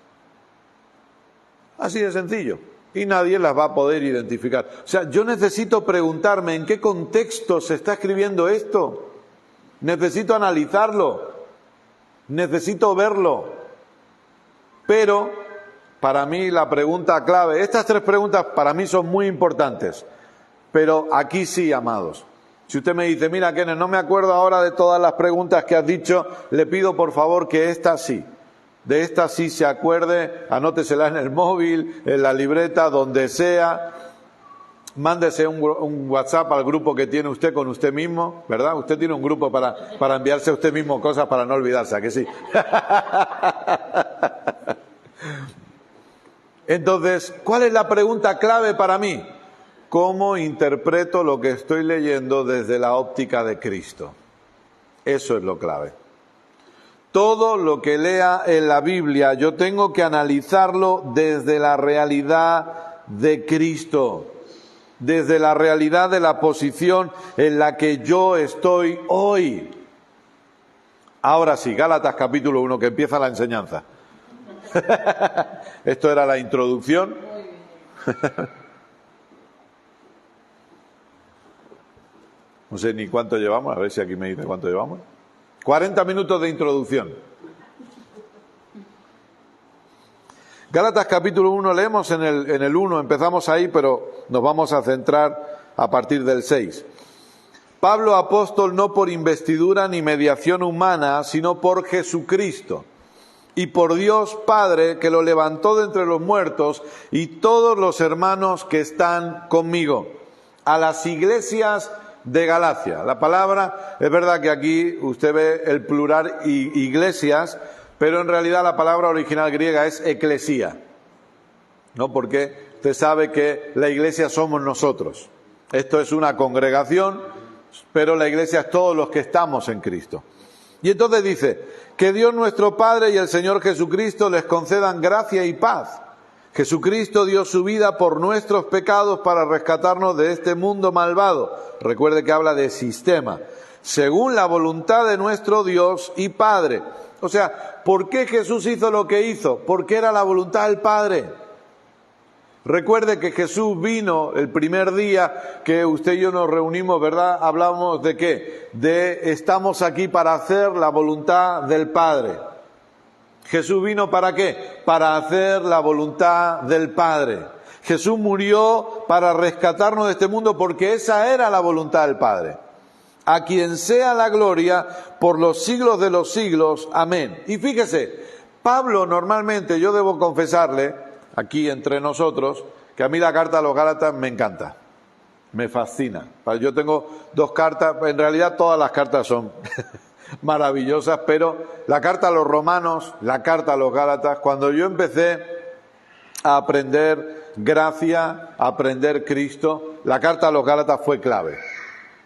Así de sencillo. Y nadie las va a poder identificar. O sea, yo necesito preguntarme en qué contexto se está escribiendo esto. Necesito analizarlo. Necesito verlo. Pero, para mí la pregunta clave, estas 3 preguntas para mí son muy importantes. Pero aquí sí, amados. Si usted me dice, mira, Kenneth, no me acuerdo ahora de todas las preguntas que has dicho, le pido por favor que esta sí. De esta sí se acuerde, anótesela en el móvil, en la libreta, donde sea. Mándese un WhatsApp al grupo que tiene usted con usted mismo, ¿verdad? Usted tiene un grupo para enviarse a usted mismo cosas para no olvidarse, ¿a que sí? Entonces, ¿cuál es la pregunta clave para mí? ¿Cómo interpreto lo que estoy leyendo desde la óptica de Cristo? Eso es lo clave. Todo lo que lea en la Biblia, yo tengo que analizarlo desde la realidad de Cristo, desde la realidad de la posición en la que yo estoy hoy. Ahora sí, Gálatas capítulo 1, que empieza la enseñanza. Esto era la introducción. No sé ni cuánto llevamos, a ver si aquí me dice cuánto llevamos. 40 minutos de introducción. Gálatas capítulo 1 leemos en el 1, empezamos ahí, pero nos vamos a centrar a partir del 6. Pablo, apóstol, no por investidura ni mediación humana, sino por Jesucristo, y por Dios Padre, que lo levantó de entre los muertos, y todos los hermanos que están conmigo, a las iglesias de Galacia. La palabra, es verdad que aquí usted ve el plural iglesias, pero en realidad la palabra original griega es eclesía, ¿no? Porque usted sabe que la iglesia somos nosotros. Esto es una congregación, pero la iglesia es todos los que estamos en Cristo. Y entonces dice, que Dios nuestro Padre y el Señor Jesucristo les concedan gracia y paz. Jesucristo dio su vida por nuestros pecados para rescatarnos de este mundo malvado. Recuerde que habla de sistema. Según la voluntad de nuestro Dios y Padre. O sea, ¿por qué Jesús hizo lo que hizo? Porque era la voluntad del Padre. Recuerde que Jesús vino el primer día que usted y yo nos reunimos, ¿verdad? Hablamos de ¿qué? De estamos aquí para hacer la voluntad del Padre. Jesús vino ¿para qué? Para hacer la voluntad del Padre. Jesús murió para rescatarnos de este mundo porque esa era la voluntad del Padre. A quien sea la gloria por los siglos de los siglos. Amén. Y fíjese, Pablo normalmente, yo debo confesarle, aquí entre nosotros, que a mí la carta a los Gálatas me encanta, me fascina. Yo tengo 2 cartas, en realidad todas las cartas son maravillosas, pero la carta a los romanos, la carta a los Gálatas, cuando yo empecé a aprender gracia, a aprender Cristo, la carta a los Gálatas fue clave.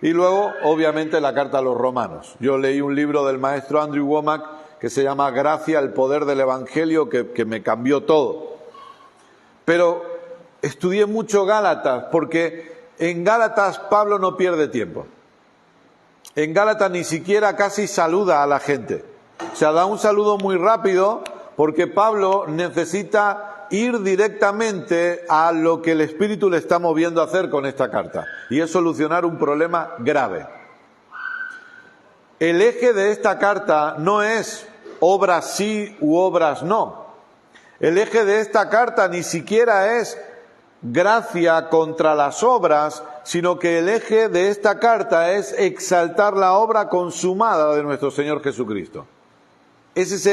Y luego, obviamente, la carta a los romanos. Yo leí un libro del maestro Andrew Wommack que se llama Gracia, el poder del Evangelio, que me cambió todo. Pero estudié mucho Gálatas, porque en Gálatas Pablo no pierde tiempo. En Gálatas ni siquiera casi saluda a la gente. O sea, da un saludo muy rápido porque Pablo necesita ir directamente a lo que el Espíritu le está moviendo a hacer con esta carta. Y es solucionar un problema grave. El eje de esta carta no es obras sí u obras no. El eje de esta carta ni siquiera es gracia contra las obras, sino que el eje de esta carta es exaltar la obra consumada de nuestro Señor Jesucristo. Ese es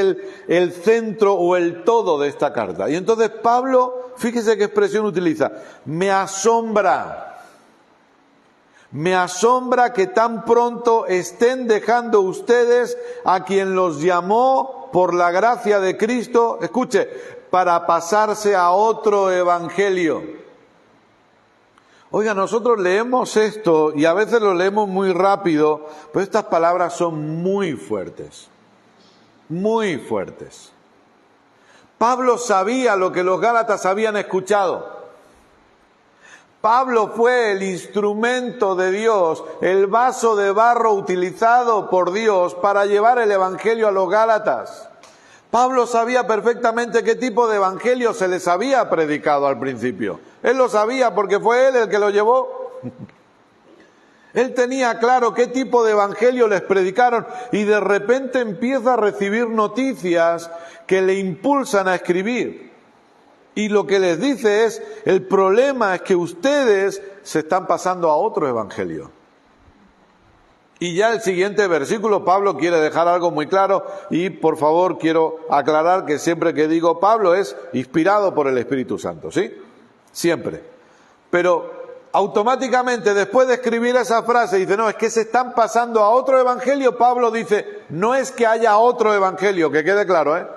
el centro o el todo de esta carta. Y entonces Pablo, fíjese qué expresión utiliza, me asombra que tan pronto estén dejando ustedes a quien los llamó por la gracia de Cristo, escuche, para pasarse a otro evangelio. Oiga, nosotros leemos esto y a veces lo leemos muy rápido, pero estas palabras son muy fuertes, muy fuertes. Pablo sabía lo que los Gálatas habían escuchado. Pablo fue el instrumento de Dios, el vaso de barro utilizado por Dios para llevar el evangelio a los Gálatas. Pablo sabía perfectamente qué tipo de evangelio se les había predicado al principio. Él lo sabía porque fue él el que lo llevó. Él tenía claro qué tipo de evangelio les predicaron y de repente empieza a recibir noticias que le impulsan a escribir. Y lo que les dice es, el problema es que ustedes se están pasando a otro evangelio. Y ya el siguiente versículo, Pablo quiere dejar algo muy claro y por favor quiero aclarar que siempre que digo Pablo es inspirado por el Espíritu Santo, ¿sí? Siempre. Pero automáticamente después de escribir esa frase dice, no, es que se están pasando a otro evangelio. Pablo dice, no es que haya otro evangelio, que quede claro, ¿eh?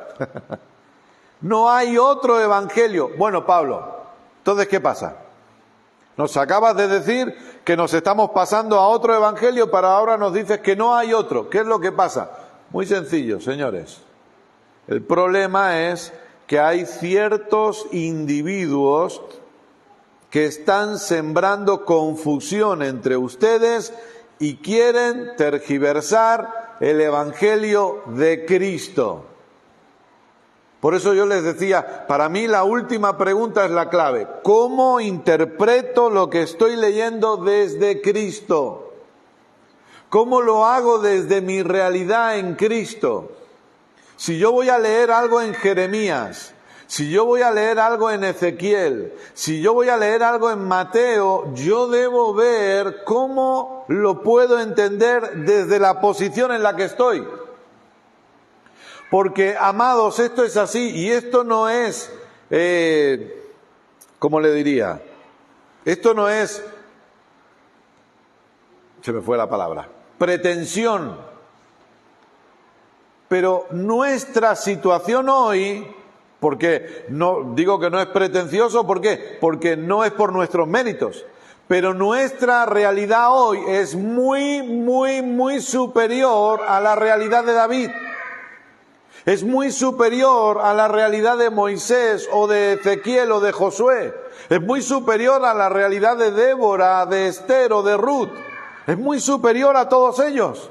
No hay otro evangelio. Bueno, Pablo, entonces, ¿qué pasa? Nos acabas de decir que nos estamos pasando a otro evangelio, pero ahora nos dices que no hay otro. ¿Qué es lo que pasa? Muy sencillo, señores. El problema es que hay ciertos individuos que están sembrando confusión entre ustedes y quieren tergiversar el evangelio de Cristo. Por eso yo les decía, para mí la última pregunta es la clave. ¿Cómo interpreto lo que estoy leyendo desde Cristo? ¿Cómo lo hago desde mi realidad en Cristo? Si yo voy a leer algo en Jeremías, si yo voy a leer algo en Ezequiel, si yo voy a leer algo en Mateo, yo debo ver cómo lo puedo entender desde la posición en la que estoy. Porque, amados, esto es así y esto no es, ¿cómo le diría? Esto no es, se me fue la palabra, pretensión. Pero nuestra situación hoy, porque no digo que no es pretencioso, ¿por qué? Porque no es por nuestros méritos. Pero nuestra realidad hoy es muy superior a la realidad de David. Es muy superior a la realidad de Moisés o de Ezequiel o de Josué. Es muy superior a la realidad de Débora, de Esther o de Ruth. Es muy superior a todos ellos.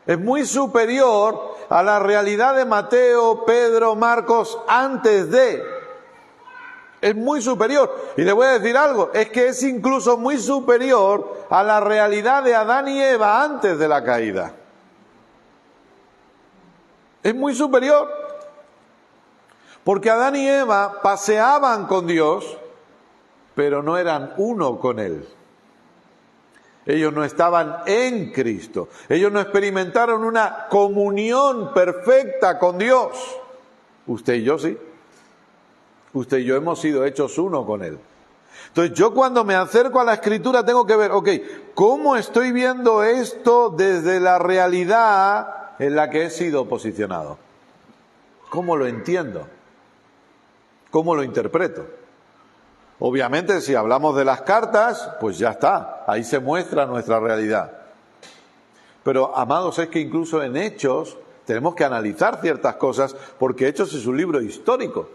Es muy superior a la realidad de Mateo, Pedro, Marcos antes de. Es muy superior. Y le voy a decir algo, es que es incluso muy superior a la realidad de Adán y Eva antes de la caída. Es muy superior. Porque Adán y Eva paseaban con Dios, pero no eran uno con Él. Ellos no estaban en Cristo. Ellos no experimentaron una comunión perfecta con Dios. Usted y yo sí. Usted y yo hemos sido hechos uno con Él. Entonces yo cuando me acerco a la Escritura tengo que ver, ¿cómo estoy viendo esto desde la realidad en la que he sido posicionado? ¿Cómo lo entiendo? ¿Cómo lo interpreto? Obviamente, si hablamos de las cartas, pues ya está, ahí se muestra nuestra realidad. Pero, amados, es que incluso en Hechos tenemos que analizar ciertas cosas, porque Hechos es un libro histórico.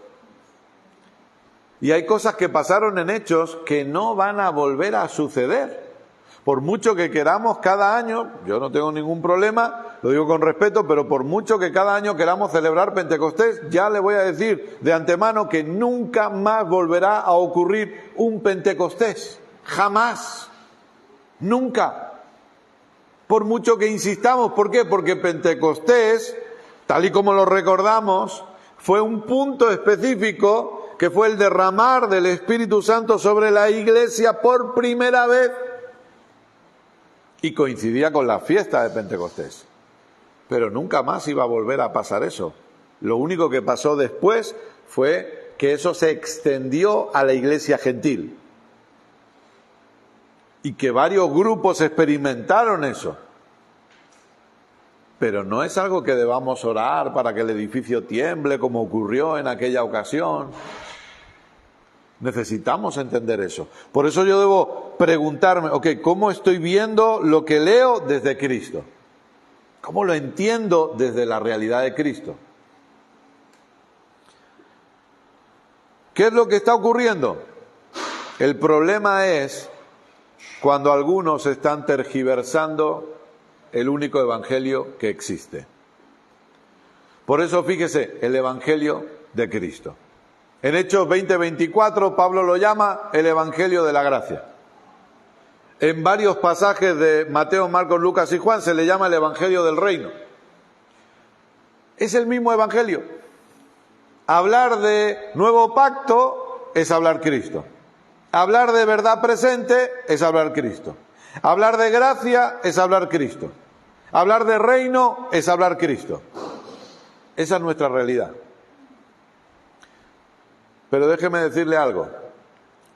Y hay cosas que pasaron en Hechos que no van a volver a suceder. Por mucho que queramos cada año, yo no tengo ningún problema, lo digo con respeto, pero por mucho que cada año queramos celebrar Pentecostés, ya le voy a decir de antemano que nunca más volverá a ocurrir un Pentecostés. Jamás. Nunca. Por mucho que insistamos. ¿Por qué? Porque Pentecostés, tal y como lo recordamos, fue un punto específico que fue el derramar del Espíritu Santo sobre la iglesia por primera vez. Y coincidía con la fiesta de Pentecostés. Pero nunca más iba a volver a pasar eso. Lo único que pasó después fue que eso se extendió a la iglesia gentil. Y que varios grupos experimentaron eso. Pero no es algo que debamos orar para que el edificio tiemble como ocurrió en aquella ocasión. Necesitamos entender eso. Por eso yo debo preguntarme, ¿cómo estoy viendo lo que leo desde Cristo? ¿Cómo lo entiendo desde la realidad de Cristo? ¿Qué es lo que está ocurriendo? El problema es cuando algunos están tergiversando el único evangelio que existe. Por eso fíjese, el evangelio de Cristo. En Hechos 20:24 Pablo lo llama el evangelio de la gracia. En varios pasajes de Mateo, Marcos, Lucas y Juan se le llama el evangelio del reino. Es el mismo evangelio. Hablar de nuevo pacto es hablar Cristo. Hablar de verdad presente es hablar Cristo. Hablar de gracia es hablar Cristo. Hablar de reino es hablar Cristo. Esa es nuestra realidad. Pero déjeme decirle algo.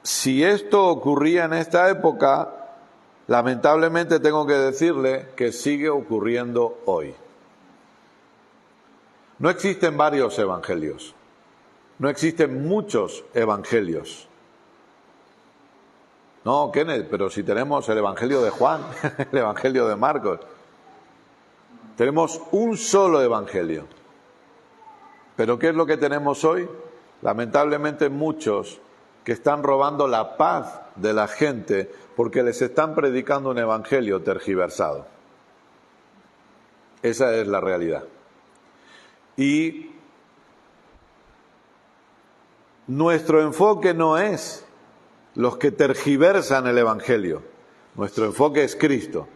Si esto ocurría en esta época, lamentablemente tengo que decirle que sigue ocurriendo hoy. No existen varios evangelios. No existen muchos evangelios. No, Kenneth, pero si tenemos el evangelio de Juan, el evangelio de Marcos. Tenemos un solo evangelio. ¿Pero qué es lo que tenemos hoy? Lamentablemente muchos que están robando la paz de la gente porque les están predicando un evangelio tergiversado. Esa es la realidad. Y nuestro enfoque no es los que tergiversan el evangelio. Nuestro enfoque es Cristo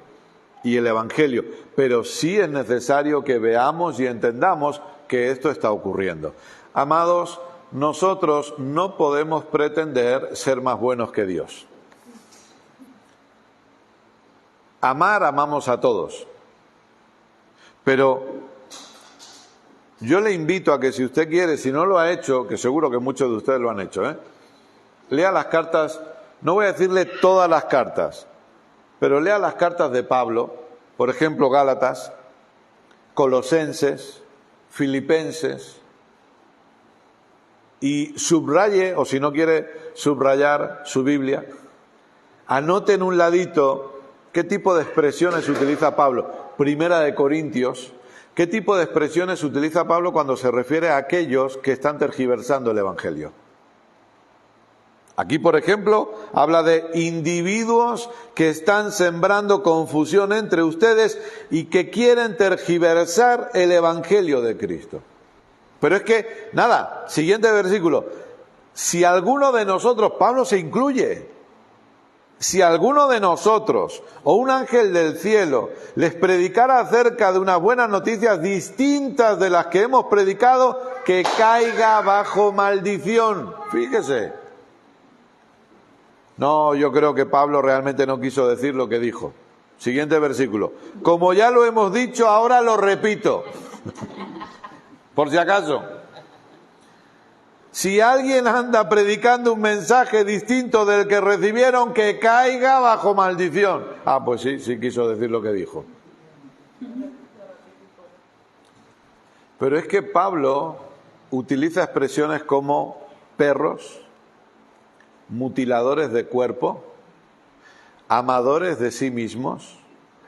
y el evangelio. Pero sí es necesario que veamos y entendamos que esto está ocurriendo. Amados, nosotros no podemos pretender ser más buenos que Dios. Amamos a todos. Pero yo le invito a que si usted quiere, si no lo ha hecho, que seguro que muchos de ustedes lo han hecho, lea las cartas, no voy a decirle todas las cartas, pero lea las cartas de Pablo, por ejemplo Gálatas, Colosenses, Filipenses, y subraye, o si no quiere subrayar su Biblia, anote en un ladito qué tipo de expresiones utiliza Pablo. Primera de Corintios, qué tipo de expresiones utiliza Pablo cuando se refiere a aquellos que están tergiversando el evangelio. Aquí, por ejemplo, habla de individuos que están sembrando confusión entre ustedes y que quieren tergiversar el evangelio de Cristo. Pero es que, nada, siguiente versículo. Si alguno de nosotros, Pablo se incluye, si alguno de nosotros o un ángel del cielo les predicara acerca de unas buenas noticias distintas de las que hemos predicado, que caiga bajo maldición. Fíjese. No, yo creo que Pablo realmente no quiso decir lo que dijo. Siguiente versículo. Como ya lo hemos dicho, ahora lo repito. Por si acaso. Si alguien anda predicando un mensaje distinto del que recibieron, que caiga bajo maldición. Ah, pues sí quiso decir lo que dijo. Pero es que Pablo utiliza expresiones como perros, mutiladores de cuerpo, amadores de sí mismos.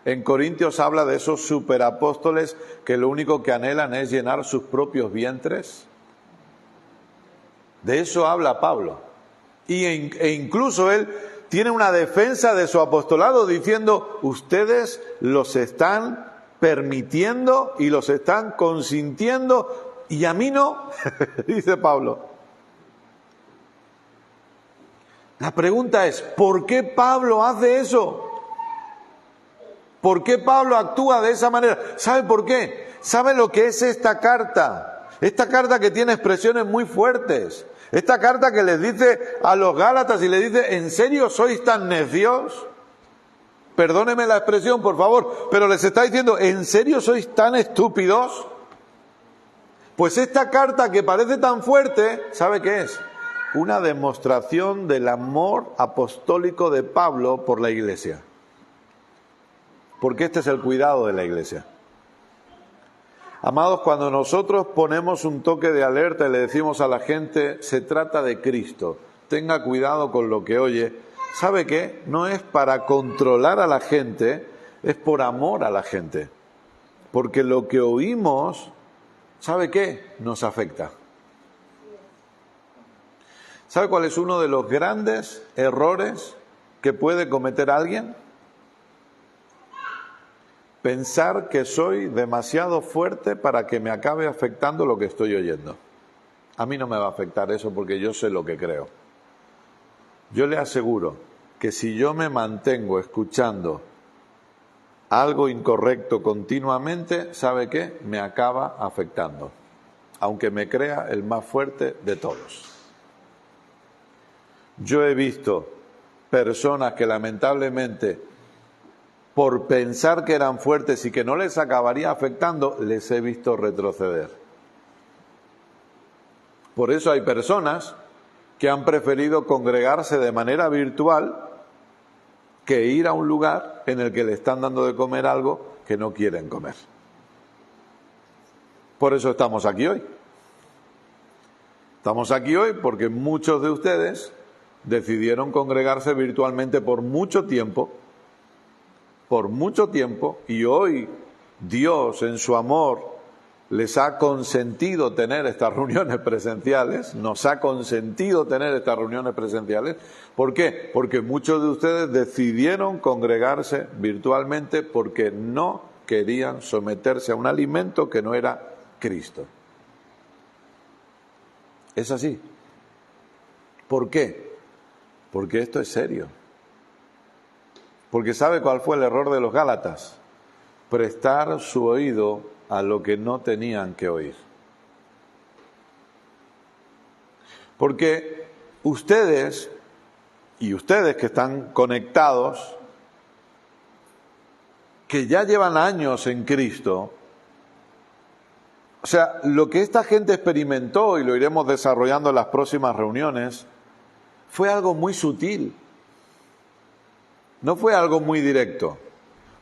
En Corintios habla de esos superapóstoles que lo único que anhelan es llenar sus propios vientres. De eso habla Pablo. E incluso él tiene una defensa de su apostolado diciendo, ustedes los están permitiendo y los están consintiendo y a mí no, dice Pablo. La pregunta es, ¿por qué Pablo hace eso? ¿Por qué Pablo actúa de esa manera? ¿Sabe por qué? ¿Sabe lo que es esta carta? Esta carta que tiene expresiones muy fuertes. Esta carta que les dice a los Gálatas y les dice, ¿en serio sois tan necios? Perdóneme la expresión, por favor, pero les está diciendo, ¿en serio sois tan estúpidos? Pues esta carta que parece tan fuerte, ¿sabe qué es? Una demostración del amor apostólico de Pablo por la iglesia. Porque este es el cuidado de la iglesia. Amados, cuando nosotros ponemos un toque de alerta y le decimos a la gente, se trata de Cristo, tenga cuidado con lo que oye, ¿sabe qué? No es para controlar a la gente, es por amor a la gente. Porque lo que oímos, ¿sabe qué? Nos afecta. ¿Sabe cuál es uno de los grandes errores que puede cometer alguien? Pensar que soy demasiado fuerte para que me acabe afectando lo que estoy oyendo. A mí no me va a afectar eso porque yo sé lo que creo. Yo le aseguro que si yo me mantengo escuchando algo incorrecto continuamente, ¿sabe qué? Me acaba afectando, aunque me crea el más fuerte de todos. Yo he visto personas que lamentablemente, por pensar que eran fuertes y que no les acabaría afectando, les he visto retroceder. Por eso hay personas que han preferido congregarse de manera virtual que ir a un lugar en el que le están dando de comer algo que no quieren comer. Por eso estamos aquí hoy. Estamos aquí hoy porque muchos de ustedes decidieron congregarse virtualmente por mucho tiempo, y hoy Dios en su amor les ha consentido tener estas reuniones presenciales, nos ha consentido tener estas reuniones presenciales. ¿Por qué? Porque muchos de ustedes decidieron congregarse virtualmente porque no querían someterse a un alimento que no era Cristo. Es así. ¿Por qué? Porque esto es serio. Porque ¿sabe cuál fue el error de los Gálatas? Prestar su oído a lo que no tenían que oír. Porque ustedes, y ustedes que están conectados, que ya llevan años en Cristo, o sea, lo que esta gente experimentó, y lo iremos desarrollando en las próximas reuniones, fue algo muy sutil. No fue algo muy directo.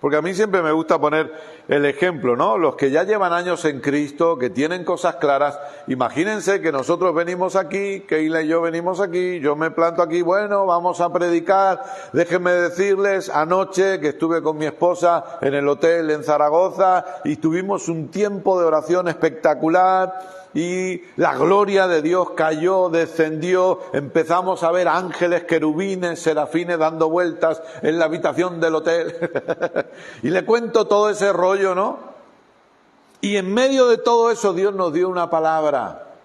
Porque a mí siempre me gusta poner el ejemplo, ¿no? Los que ya llevan años en Cristo, que tienen cosas claras, imagínense que nosotros venimos aquí, Keila y yo venimos aquí, yo me planto aquí, bueno, vamos a predicar. Déjenme decirles, anoche que estuve con mi esposa en el hotel en Zaragoza y tuvimos un tiempo de oración espectacular. Y la gloria de Dios cayó, descendió, empezamos a ver ángeles, querubines, serafines dando vueltas en la habitación del hotel. Y le cuento todo ese rollo, ¿no? Y en medio de todo eso Dios nos dio una palabra.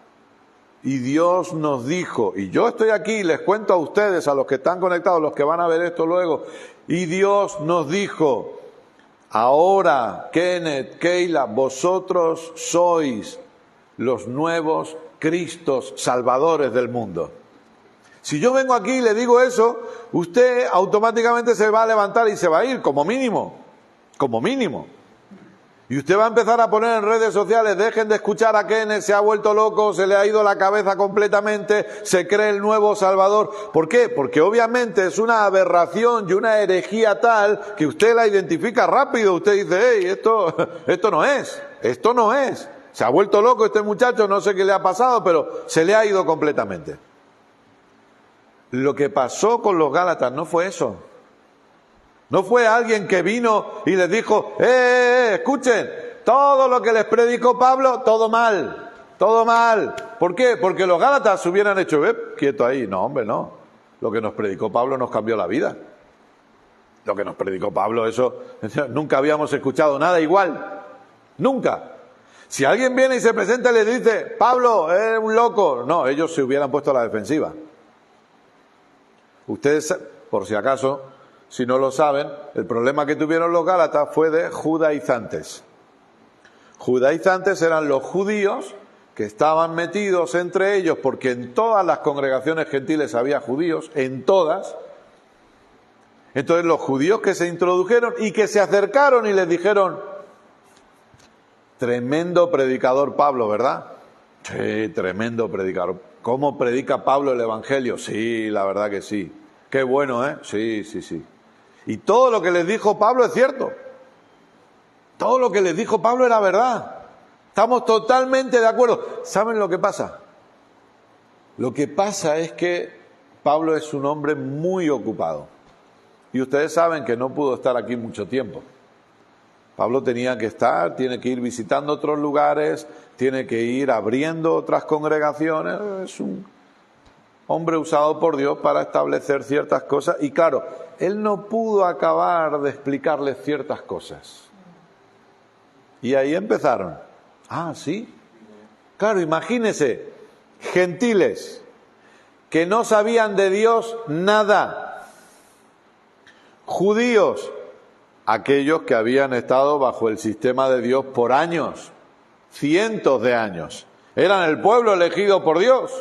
Y Dios nos dijo, y yo estoy aquí y les cuento a ustedes, a los que están conectados, los que van a ver esto luego, y Dios nos dijo, ahora, Kenneth, Keila, vosotros sois los nuevos Cristos salvadores del mundo. Si yo vengo aquí y le digo eso, usted automáticamente se va a levantar y se va a ir, como mínimo. Y usted va a empezar a poner en redes sociales, dejen de escuchar a Kenneth, se ha vuelto loco, se le ha ido la cabeza completamente, se cree el nuevo Salvador. ¿Por qué? Porque obviamente es una aberración y una herejía tal que usted la identifica rápido. Usted dice, hey, esto no es. Se ha vuelto loco este muchacho, no sé qué le ha pasado, pero se le ha ido completamente. Lo que pasó con los Gálatas no fue eso. No fue alguien que vino y les dijo, escuchen, todo lo que les predicó Pablo, todo mal. ¿Por qué? Porque los Gálatas se hubieran hecho, quieto ahí. No, hombre, no. Lo que nos predicó Pablo nos cambió la vida. Lo que nos predicó Pablo, eso, nunca habíamos escuchado nada igual. Nunca. Si alguien viene y se presenta y le dice, Pablo, es un loco. No, ellos se hubieran puesto a la defensiva. Ustedes, por si acaso, si no lo saben, el problema que tuvieron los Gálatas fue de judaizantes. Judaizantes eran los judíos que estaban metidos entre ellos, porque en todas las congregaciones gentiles había judíos, en todas. Entonces los judíos que se introdujeron y que se acercaron y les dijeron, tremendo predicador Pablo, ¿verdad? Sí, tremendo predicador. ¿Cómo predica Pablo el Evangelio? Sí, la verdad que sí. Qué bueno, ¿eh? Sí. Y todo lo que les dijo Pablo es cierto. Todo lo que les dijo Pablo era verdad. Estamos totalmente de acuerdo. ¿Saben lo que pasa? Lo que pasa es que Pablo es un hombre muy ocupado. Y ustedes saben que no pudo estar aquí mucho tiempo. Pablo tiene que ir visitando otros lugares, tiene que ir abriendo otras congregaciones. hombre usado por Dios para establecer ciertas cosas. Y claro, él no pudo acabar de explicarles ciertas cosas. Y ahí empezaron. Ah, sí. Claro, imagínense, gentiles que no sabían de Dios nada. Judíos, aquellos que habían estado bajo el sistema de Dios por años, cientos de años. Eran el pueblo elegido por Dios.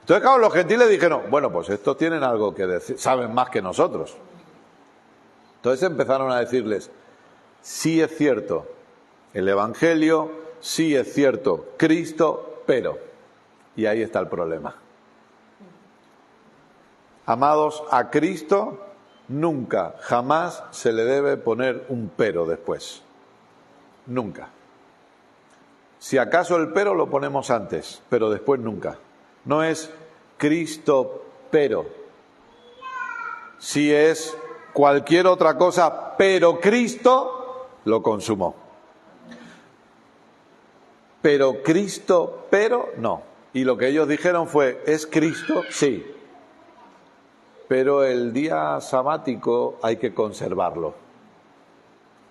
Entonces, claro, los gentiles dijeron, bueno, pues estos tienen algo que decir, saben más que nosotros. Entonces empezaron a decirles, sí es cierto el Evangelio, sí es cierto Cristo, pero... Y ahí está el problema. Amados, a Cristo nunca, jamás se le debe poner un pero después. Nunca. Si acaso el pero lo ponemos antes, pero después nunca. No es Cristo pero. Si es cualquier otra cosa, pero Cristo lo consumó. Pero Cristo, pero no. Y lo que ellos dijeron fue, ¿es Cristo? Sí. Pero el día sabático hay que conservarlo.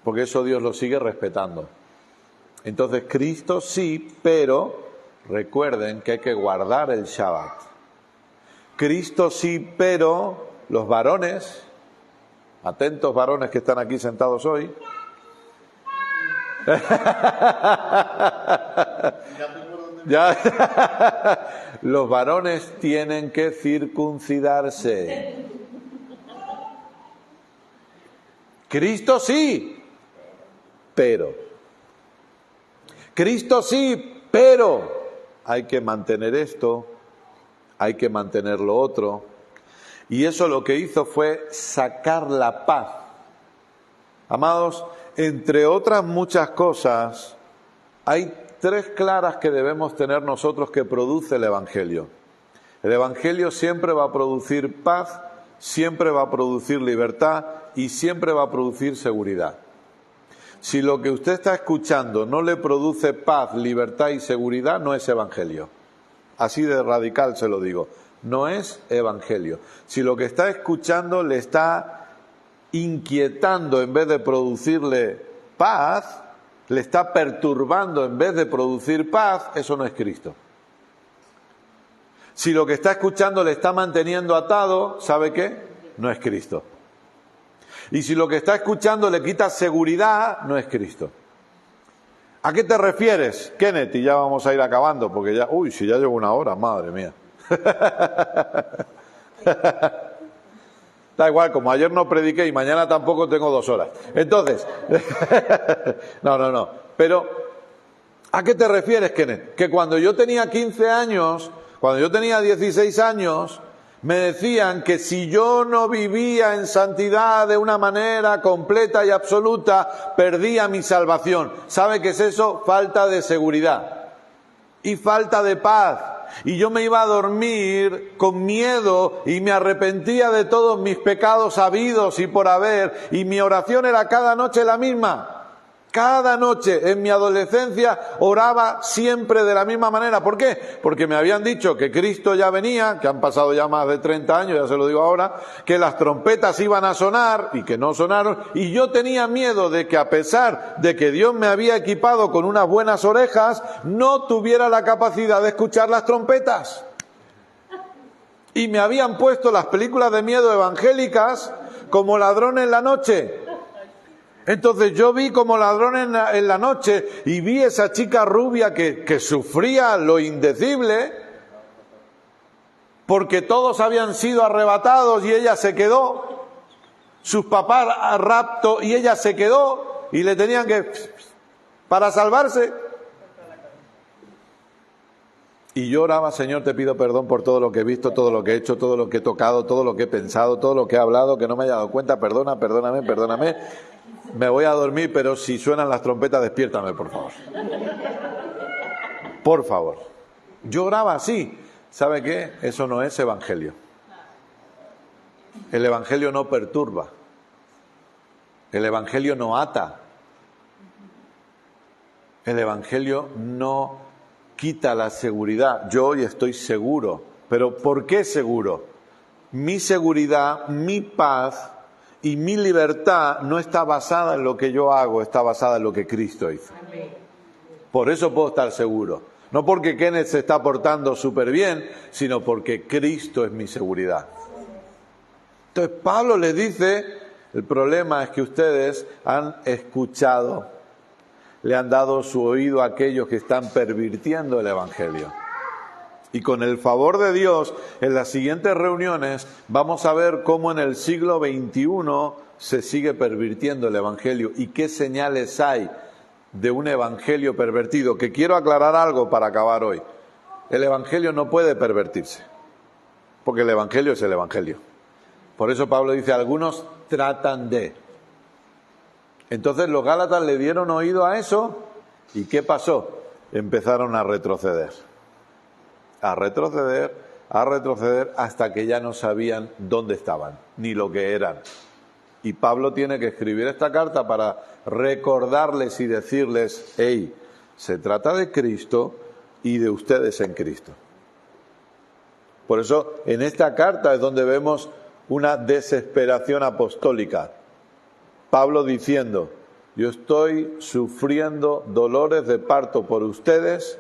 Porque eso Dios lo sigue respetando. Entonces Cristo sí, pero recuerden que hay que guardar el Shabbat. Cristo sí, pero los varones, atentos varones que están aquí sentados hoy, ya, los varones tienen que circuncidarse. Cristo sí, pero. Cristo sí, pero hay que mantener esto, hay que mantener lo otro. Y eso lo que hizo fue sacar la paz. Amados, entre otras muchas cosas, hay 3 claras que debemos tener nosotros que produce el Evangelio. El Evangelio siempre va a producir paz, siempre va a producir libertad y siempre va a producir seguridad. Si lo que usted está escuchando no le produce paz, libertad y seguridad, no es Evangelio. Así de radical se lo digo. No es Evangelio. Si lo que está escuchando le está inquietando en vez de producirle paz, le está perturbando en vez de producir paz, eso no es Cristo. Si lo que está escuchando le está manteniendo atado, ¿sabe qué? No es Cristo. Y si lo que está escuchando le quita seguridad, no es Cristo. ¿A qué te refieres, Kenneth? Y ya vamos a ir acabando, porque ya, si ya llevo 1 hora, madre mía. Da igual, como ayer no prediqué y mañana tampoco tengo 2 horas. Entonces, no. Pero, ¿a qué te refieres, Kenneth? Que cuando yo tenía 15 años, cuando yo tenía 16 años, me decían que si yo no vivía en santidad de una manera completa y absoluta, perdía mi salvación. ¿Sabe qué es eso? Falta de seguridad y falta de paz. Y yo me iba a dormir con miedo y me arrepentía de todos mis pecados habidos y por haber. Y mi oración era cada noche la misma. Cada noche en mi adolescencia oraba siempre de la misma manera. ¿Por qué? Porque me habían dicho que Cristo ya venía, que han pasado ya más de 30 años, ya se lo digo ahora, que las trompetas iban a sonar y que no sonaron. Y yo tenía miedo de que a pesar de que Dios me había equipado con unas buenas orejas, no tuviera la capacidad de escuchar las trompetas. Y me habían puesto las películas de miedo evangélicas como Ladrón en la noche. Entonces yo vi como ladrón en la noche y vi esa chica rubia que sufría lo indecible porque todos habían sido arrebatados y ella se quedó, sus papás a rapto y ella se quedó y le tenían que para salvarse. Y yo oraba, Señor, te pido perdón por todo lo que he visto, todo lo que he hecho, todo lo que he tocado, todo lo que he pensado, todo lo que he hablado, que no me haya dado cuenta, perdóname. Me voy a dormir, pero si suenan las trompetas, despiértame, por favor. Por favor. Yo oraba así. ¿Sabe qué? Eso no es evangelio. El evangelio no perturba. El evangelio no ata. El evangelio no quita la seguridad. Yo hoy estoy seguro Pero ¿por qué seguro? Mi seguridad, mi paz y mi libertad no está basada en lo que yo hago, está basada en lo que Cristo hizo. Por eso puedo estar seguro. No porque Kenneth se está portando súper bien, sino porque Cristo es mi seguridad. Entonces Pablo les dice, el problema es que ustedes han escuchado, le han dado su oído a aquellos que están pervirtiendo el Evangelio. Y con el favor de Dios, en las siguientes reuniones vamos a ver cómo en el siglo XXI se sigue pervirtiendo el Evangelio y qué señales hay de un Evangelio pervertido. Que quiero aclarar algo para acabar hoy. El Evangelio no puede pervertirse, porque el Evangelio es el Evangelio. Por eso Pablo dice, algunos tratan de. Entonces los Gálatas le dieron oído a eso, ¿y qué pasó? Empezaron a retroceder. A retroceder hasta que ya no sabían dónde estaban, ni lo que eran. Y Pablo tiene que escribir esta carta para recordarles y decirles, hey, se trata de Cristo y de ustedes en Cristo. Por eso en esta carta es donde vemos una desesperación apostólica. Pablo diciendo, yo estoy sufriendo dolores de parto por ustedes,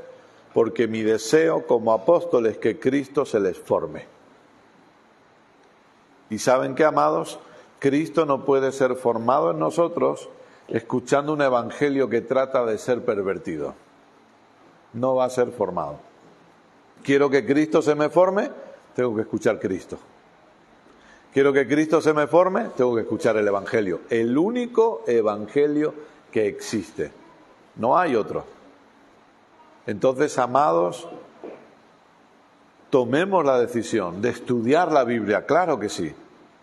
porque mi deseo como apóstol es que Cristo se les forme. ¿Y saben qué, amados? Cristo no puede ser formado en nosotros escuchando un evangelio que trata de ser pervertido. No va a ser formado. Quiero que Cristo se me forme, tengo que escuchar Cristo. Quiero que Cristo se me forme, tengo que escuchar el evangelio. El único evangelio que existe. No hay otro. Entonces, amados, tomemos la decisión de estudiar la Biblia, claro que sí,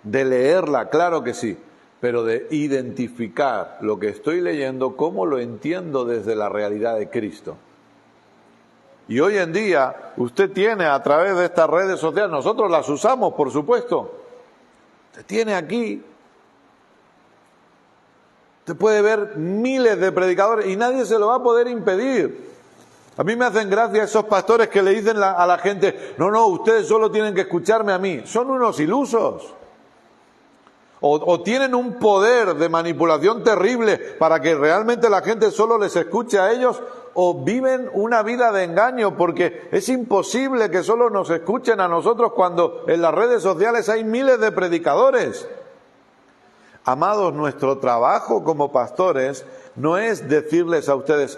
de leerla, claro que sí, pero de identificar lo que estoy leyendo, cómo lo entiendo desde la realidad de Cristo. Y hoy en día, usted tiene a través de estas redes sociales, nosotros las usamos, por supuesto, usted tiene aquí, usted puede ver miles de predicadores y nadie se lo va a poder impedir. A mí me hacen gracia esos pastores que le dicen a la gente, no, ustedes solo tienen que escucharme a mí. Son unos ilusos. O tienen un poder de manipulación terrible para que realmente la gente solo les escuche a ellos, o viven una vida de engaño, porque es imposible que solo nos escuchen a nosotros cuando en las redes sociales hay miles de predicadores. Amados, nuestro trabajo como pastores no es decirles a ustedes,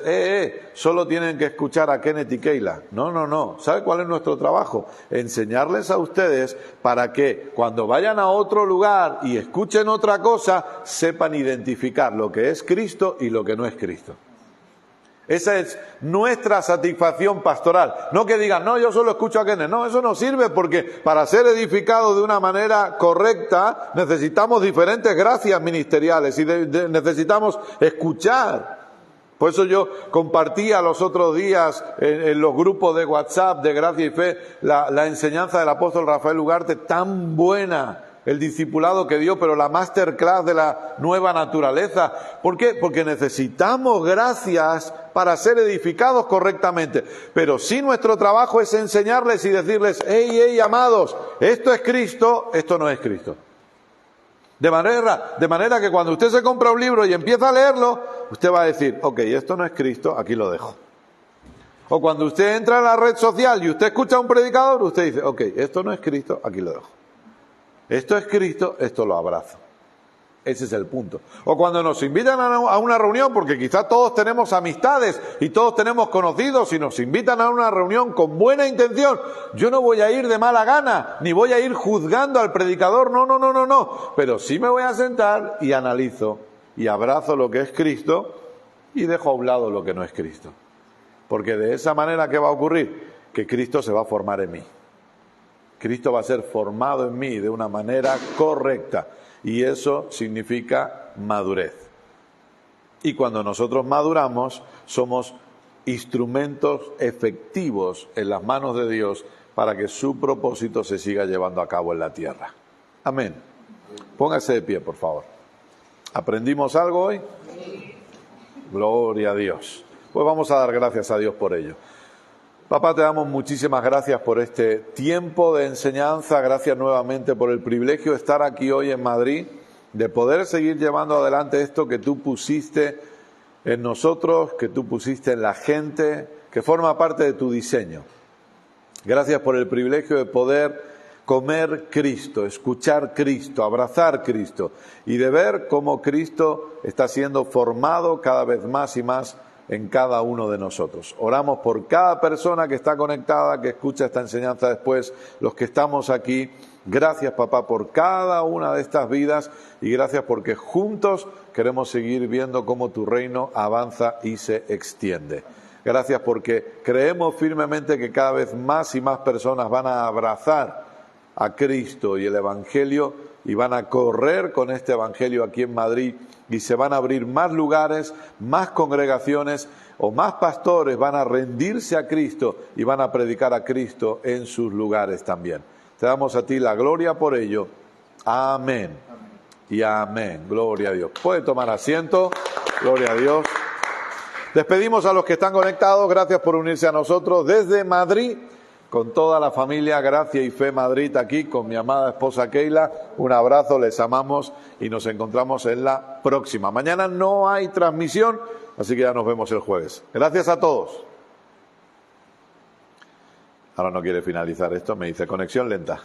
solo tienen que escuchar a Kenneth y Keila. No. ¿Sabe cuál es nuestro trabajo? Enseñarles a ustedes para que cuando vayan a otro lugar y escuchen otra cosa, sepan identificar lo que es Cristo y lo que no es Cristo. Esa es nuestra satisfacción pastoral. No que digan, no, yo solo escucho a Kenneth. No, eso no sirve, porque para ser edificado de una manera correcta necesitamos diferentes gracias ministeriales y necesitamos escuchar. Por eso yo compartía los otros días en los grupos de WhatsApp de Gracia y Fe la enseñanza del apóstol Rafael Ugarte, tan buena. El discipulado que dio, pero la masterclass de la nueva naturaleza. ¿Por qué? Porque necesitamos gracias para ser edificados correctamente. Pero si nuestro trabajo es enseñarles y decirles, hey, amados, esto es Cristo, esto no es Cristo. De manera que cuando usted se compra un libro y empieza a leerlo, usted va a decir, ok, esto no es Cristo, aquí lo dejo. O cuando usted entra en la red social y usted escucha a un predicador, usted dice, ok, esto no es Cristo, aquí lo dejo. Esto es Cristo, esto lo abrazo. Ese es el punto. O cuando nos invitan a una reunión, porque quizás todos tenemos amistades y todos tenemos conocidos y nos invitan a una reunión con buena intención, yo no voy a ir de mala gana, ni voy a ir juzgando al predicador, no. Pero sí me voy a sentar y analizo y abrazo lo que es Cristo y dejo a un lado lo que no es Cristo. Porque de esa manera, ¿qué va a ocurrir? Que Cristo se va a formar en mí. Cristo va a ser formado en mí de una manera correcta y eso significa madurez. Y cuando nosotros maduramos, somos instrumentos efectivos en las manos de Dios para que su propósito se siga llevando a cabo en la tierra. Amén. Póngase de pie, por favor. ¿Aprendimos algo hoy? Gloria a Dios. Pues vamos a dar gracias a Dios por ello. Papá, te damos muchísimas gracias por este tiempo de enseñanza, gracias nuevamente por el privilegio de estar aquí hoy en Madrid, de poder seguir llevando adelante esto que tú pusiste en nosotros, que tú pusiste en la gente, que forma parte de tu diseño. Gracias por el privilegio de poder comer Cristo, escuchar Cristo, abrazar Cristo y de ver cómo Cristo está siendo formado cada vez más y más en cada uno de nosotros. Oramos por cada persona que está conectada, que escucha esta enseñanza después, los que estamos aquí. Gracias, papá, por cada una de estas vidas y gracias porque juntos queremos seguir viendo cómo tu reino avanza y se extiende. Gracias porque creemos firmemente que cada vez más y más personas van a abrazar a Cristo y el Evangelio y van a correr con este Evangelio aquí en Madrid y se van a abrir más lugares, más congregaciones o más pastores van a rendirse a Cristo y van a predicar a Cristo en sus lugares también. Te damos a ti la gloria por ello. Amén. Y amén. Gloria a Dios. Puede tomar asiento. Gloria a Dios. Despedimos a los que están conectados. Gracias por unirse a nosotros desde Madrid. Con toda la familia Gracia y Fe Madrid aquí, con mi amada esposa Keila. Un abrazo, les amamos y nos encontramos en la próxima. Mañana no hay transmisión, así que ya nos vemos el jueves. Gracias a todos. Ahora no quiere finalizar esto, me dice conexión lenta.